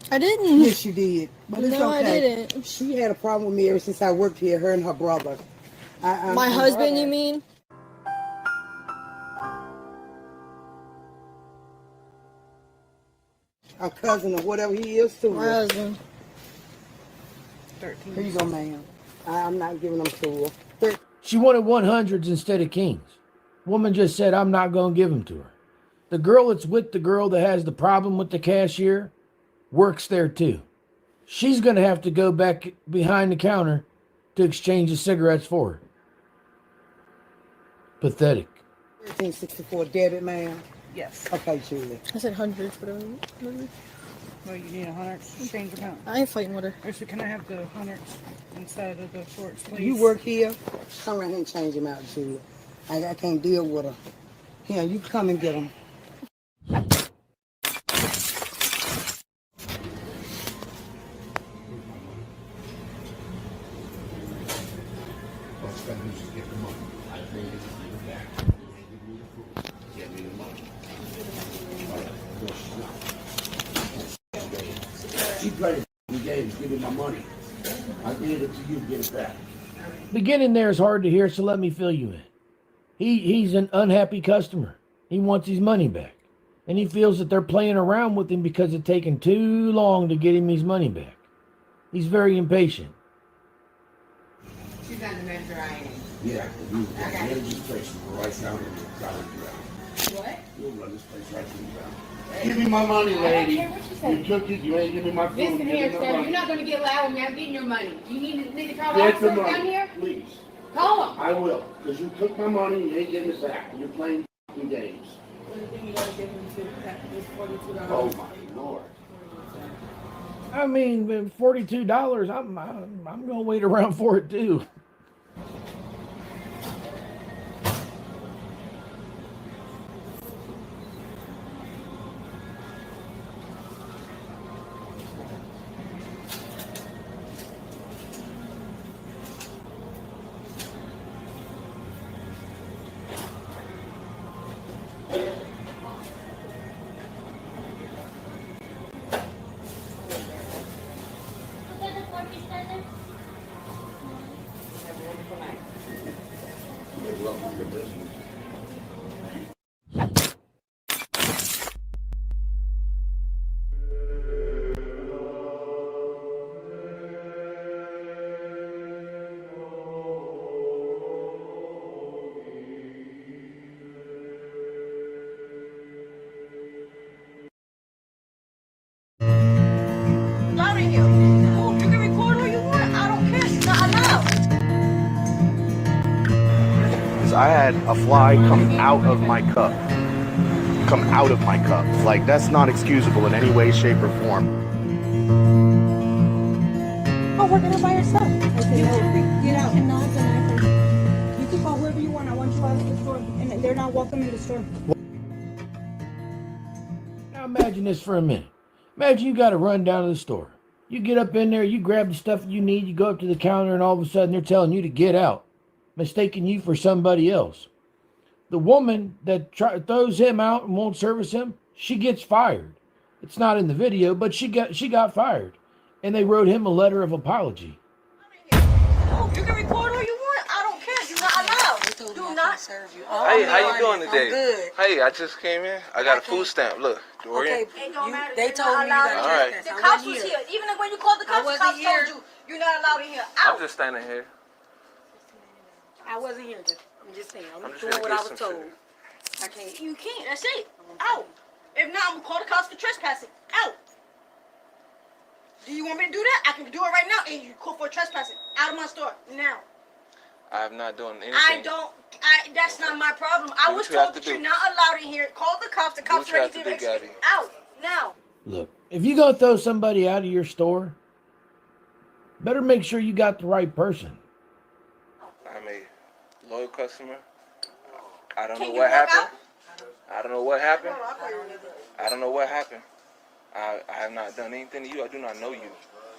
I didn't. Yes, you did. But it's No, okay. I didn't. She had a problem with me ever since I worked here, her and her brother. My husband, you mean? A cousin or whatever he is too. My husband. 13. Here you go, ma'am. I'm not giving them to her. She wanted 100s instead of kings. Woman just said, I'm not going to give them to her. The girl that's with the girl that has the problem with the cashier works there too. She's going to have to go back behind the counter to exchange the cigarettes for her. Pathetic. 1364 debit, ma'am. Yes. Okay, Julie. I said hundreds, but Well, you need 100 change account. I ain't fighting with her. Actually, can I have the 100s inside of the shorts, please? You work here? Come around here and change them out, Julie. I can't deal with her. Here, you come and get them. She played the games, give me my money. I gave it to you, get it back. Beginning there is hard to hear, so let me fill you in. He's an unhappy customer. He wants his money back. And he feels that they're playing around with him because it's taken too long to get him his money back. He's very impatient. She's not the manager I am. Yeah, you run this place right down to the ground. What? You'll run this place right to the ground. Give me my money, lady. I don't care what you say. You took it. You ain't give me my food. Listen Give here, me my sir. money. You're not going to get loud with me. I'm getting your money. You need to call the Get the officer down money, here? please. Call him. I will, because you took my money and you ain't getting it back. You're playing f***ing games. Oh my Lord. I mean, $42, I'm going to wait around for it too. Loud in here. Oh, you can record all you want. I don't care. It's not allowed. I had a fly come out of my cup. Like, that's not excusable in any way, shape, or form. Oh, working it by yourself. Get out. You can call whoever you want. I want you out of the store. And they're not welcome in the store. Now imagine this for a minute. Imagine you got to run down to the store. You get up in there, you grab the stuff you need, you go up to the counter, and all of a sudden they're telling you to get out, mistaking you for somebody else. The woman that throws him out and won't service him, she gets fired. It's not in the video, but she got fired. And they wrote him a letter of apology. Oh, you can record all you want. I don't care. You're not allowed. Do not serve you. Hey, how you doing today? I'm good. Hey, I just came in. I got a food stamp. Look, Dorian. Okay, they told me you got All right. The cops was here. Even when you called the cops told you you're not allowed in here. Out. I'm just standing here. I wasn't here. I'm just saying. I'm just doing gonna what get I was some told. I can't. You can't. That's it. Out. If not, I'm gonna call the cops for trespassing. Out. Do you want me to do that? I can do it right now, and you call for trespassing. Out of my store now. I have not done anything. That's not my problem. I was told that you're not allowed in here. Call the cops. The cops ready to exit. Out now. Look, if you go throw somebody out of your store, better make sure you got the right person. I'm a loyal customer. I don't know what happened. I don't know what happened. I don't know what happened. I have not done anything to you. I do not know you.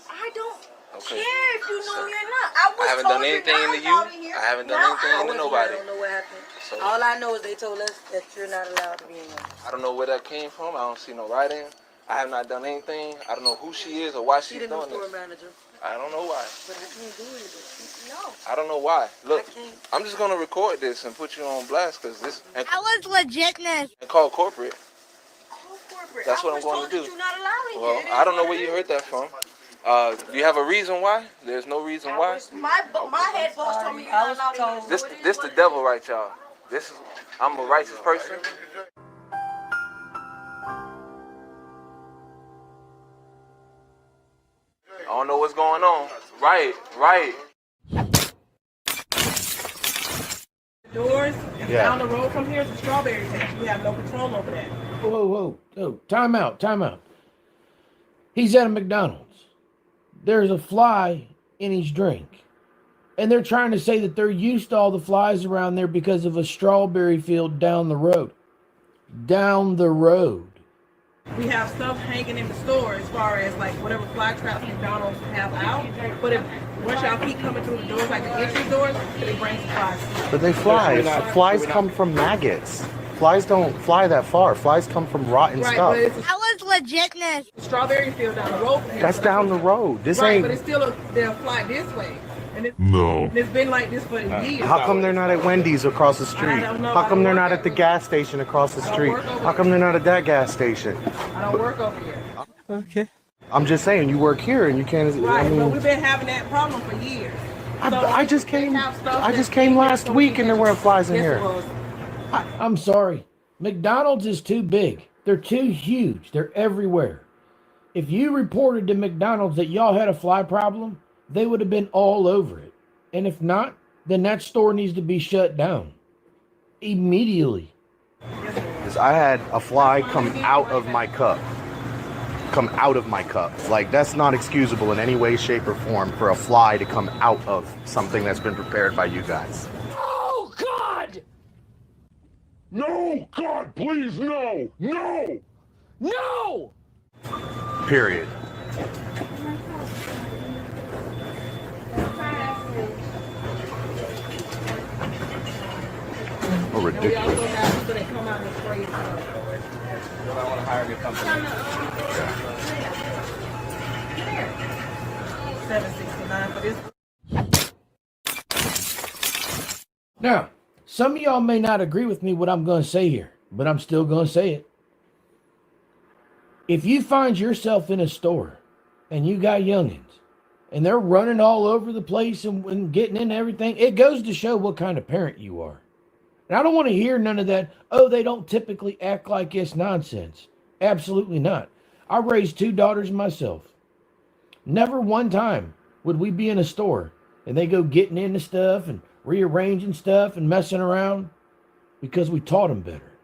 I don't care if you know me or not. I haven't done anything to you. I haven't done anything to nobody. I don't know what happened. So, all I know is they told us that you're not allowed to be in here. I don't know where that came from. I don't see no writing. I have not done anything. I don't know who she is or why she's doing this. Manager. I don't know why. But I can't do anything. No. I don't know why. Look, I'm just gonna record this and put you on blast because this. That was legitness. And call corporate. Corporate. That's what I'm going to do. You're not allowed in Well, here. I don't know where you heard that from. Do you have a reason why? There's no reason why. My head boss told me you're not allowed in here. This the devil, right, y'all? I'm a righteous person. I don't know what's going on. Right. Doors and down the road from here is a strawberry patch. We have no control over that. Whoa. Time out. He's at a McDonald's. There's a fly in his drink. And they're trying to say that they're used to all the flies around there because of a strawberry field down the road. Down the road. We have stuff hanging in the store as far as like whatever fly traps McDonald's have out. But if once y'all keep coming through the doors, like the entrance doors, it brings flies. But they fly. Flies come from maggots. Flies don't fly that far. Flies come from rotten stuff. That was legitness. Strawberry field down the road from here. That's down the road. This ain't. But it's still they'll fly this way. And it's been like this for years. How come they're not at Wendy's across the street? I don't know. How come they're not at the gas station across the street? How come they're not at that gas station? I don't work over here. Okay. I'm just saying, you work here and you can't. Right, I mean, but we've been having that problem for years. I just came last week and there weren't flies in here. I'm sorry. McDonald's is too big. They're too huge. They're everywhere. If you reported to McDonald's that y'all had a fly problem, they would have been all over it. And if not, then that store needs to be shut down immediately. I had a fly come out of my cup. Come out of my cup. Like, that's not excusable in any way, shape, or form for a fly to come out of something that's been prepared by you guys. Oh, God! No! God, please, no! No! No! Period. Oh, ridiculous. I want to hire a good company. $7.69 for this. Now, some of y'all may not agree with me what I'm going to say here, but I'm still going to say it. If you find yourself in a store and you got youngins and they're running all over the place and getting into everything, it goes to show what kind of parent you are. And I don't want to hear none of that, oh, they don't typically act like it's nonsense. Absolutely not. I raised 2 daughters myself. Never one time would we be in a store and they go getting into stuff and rearranging stuff and messing around because we taught them better.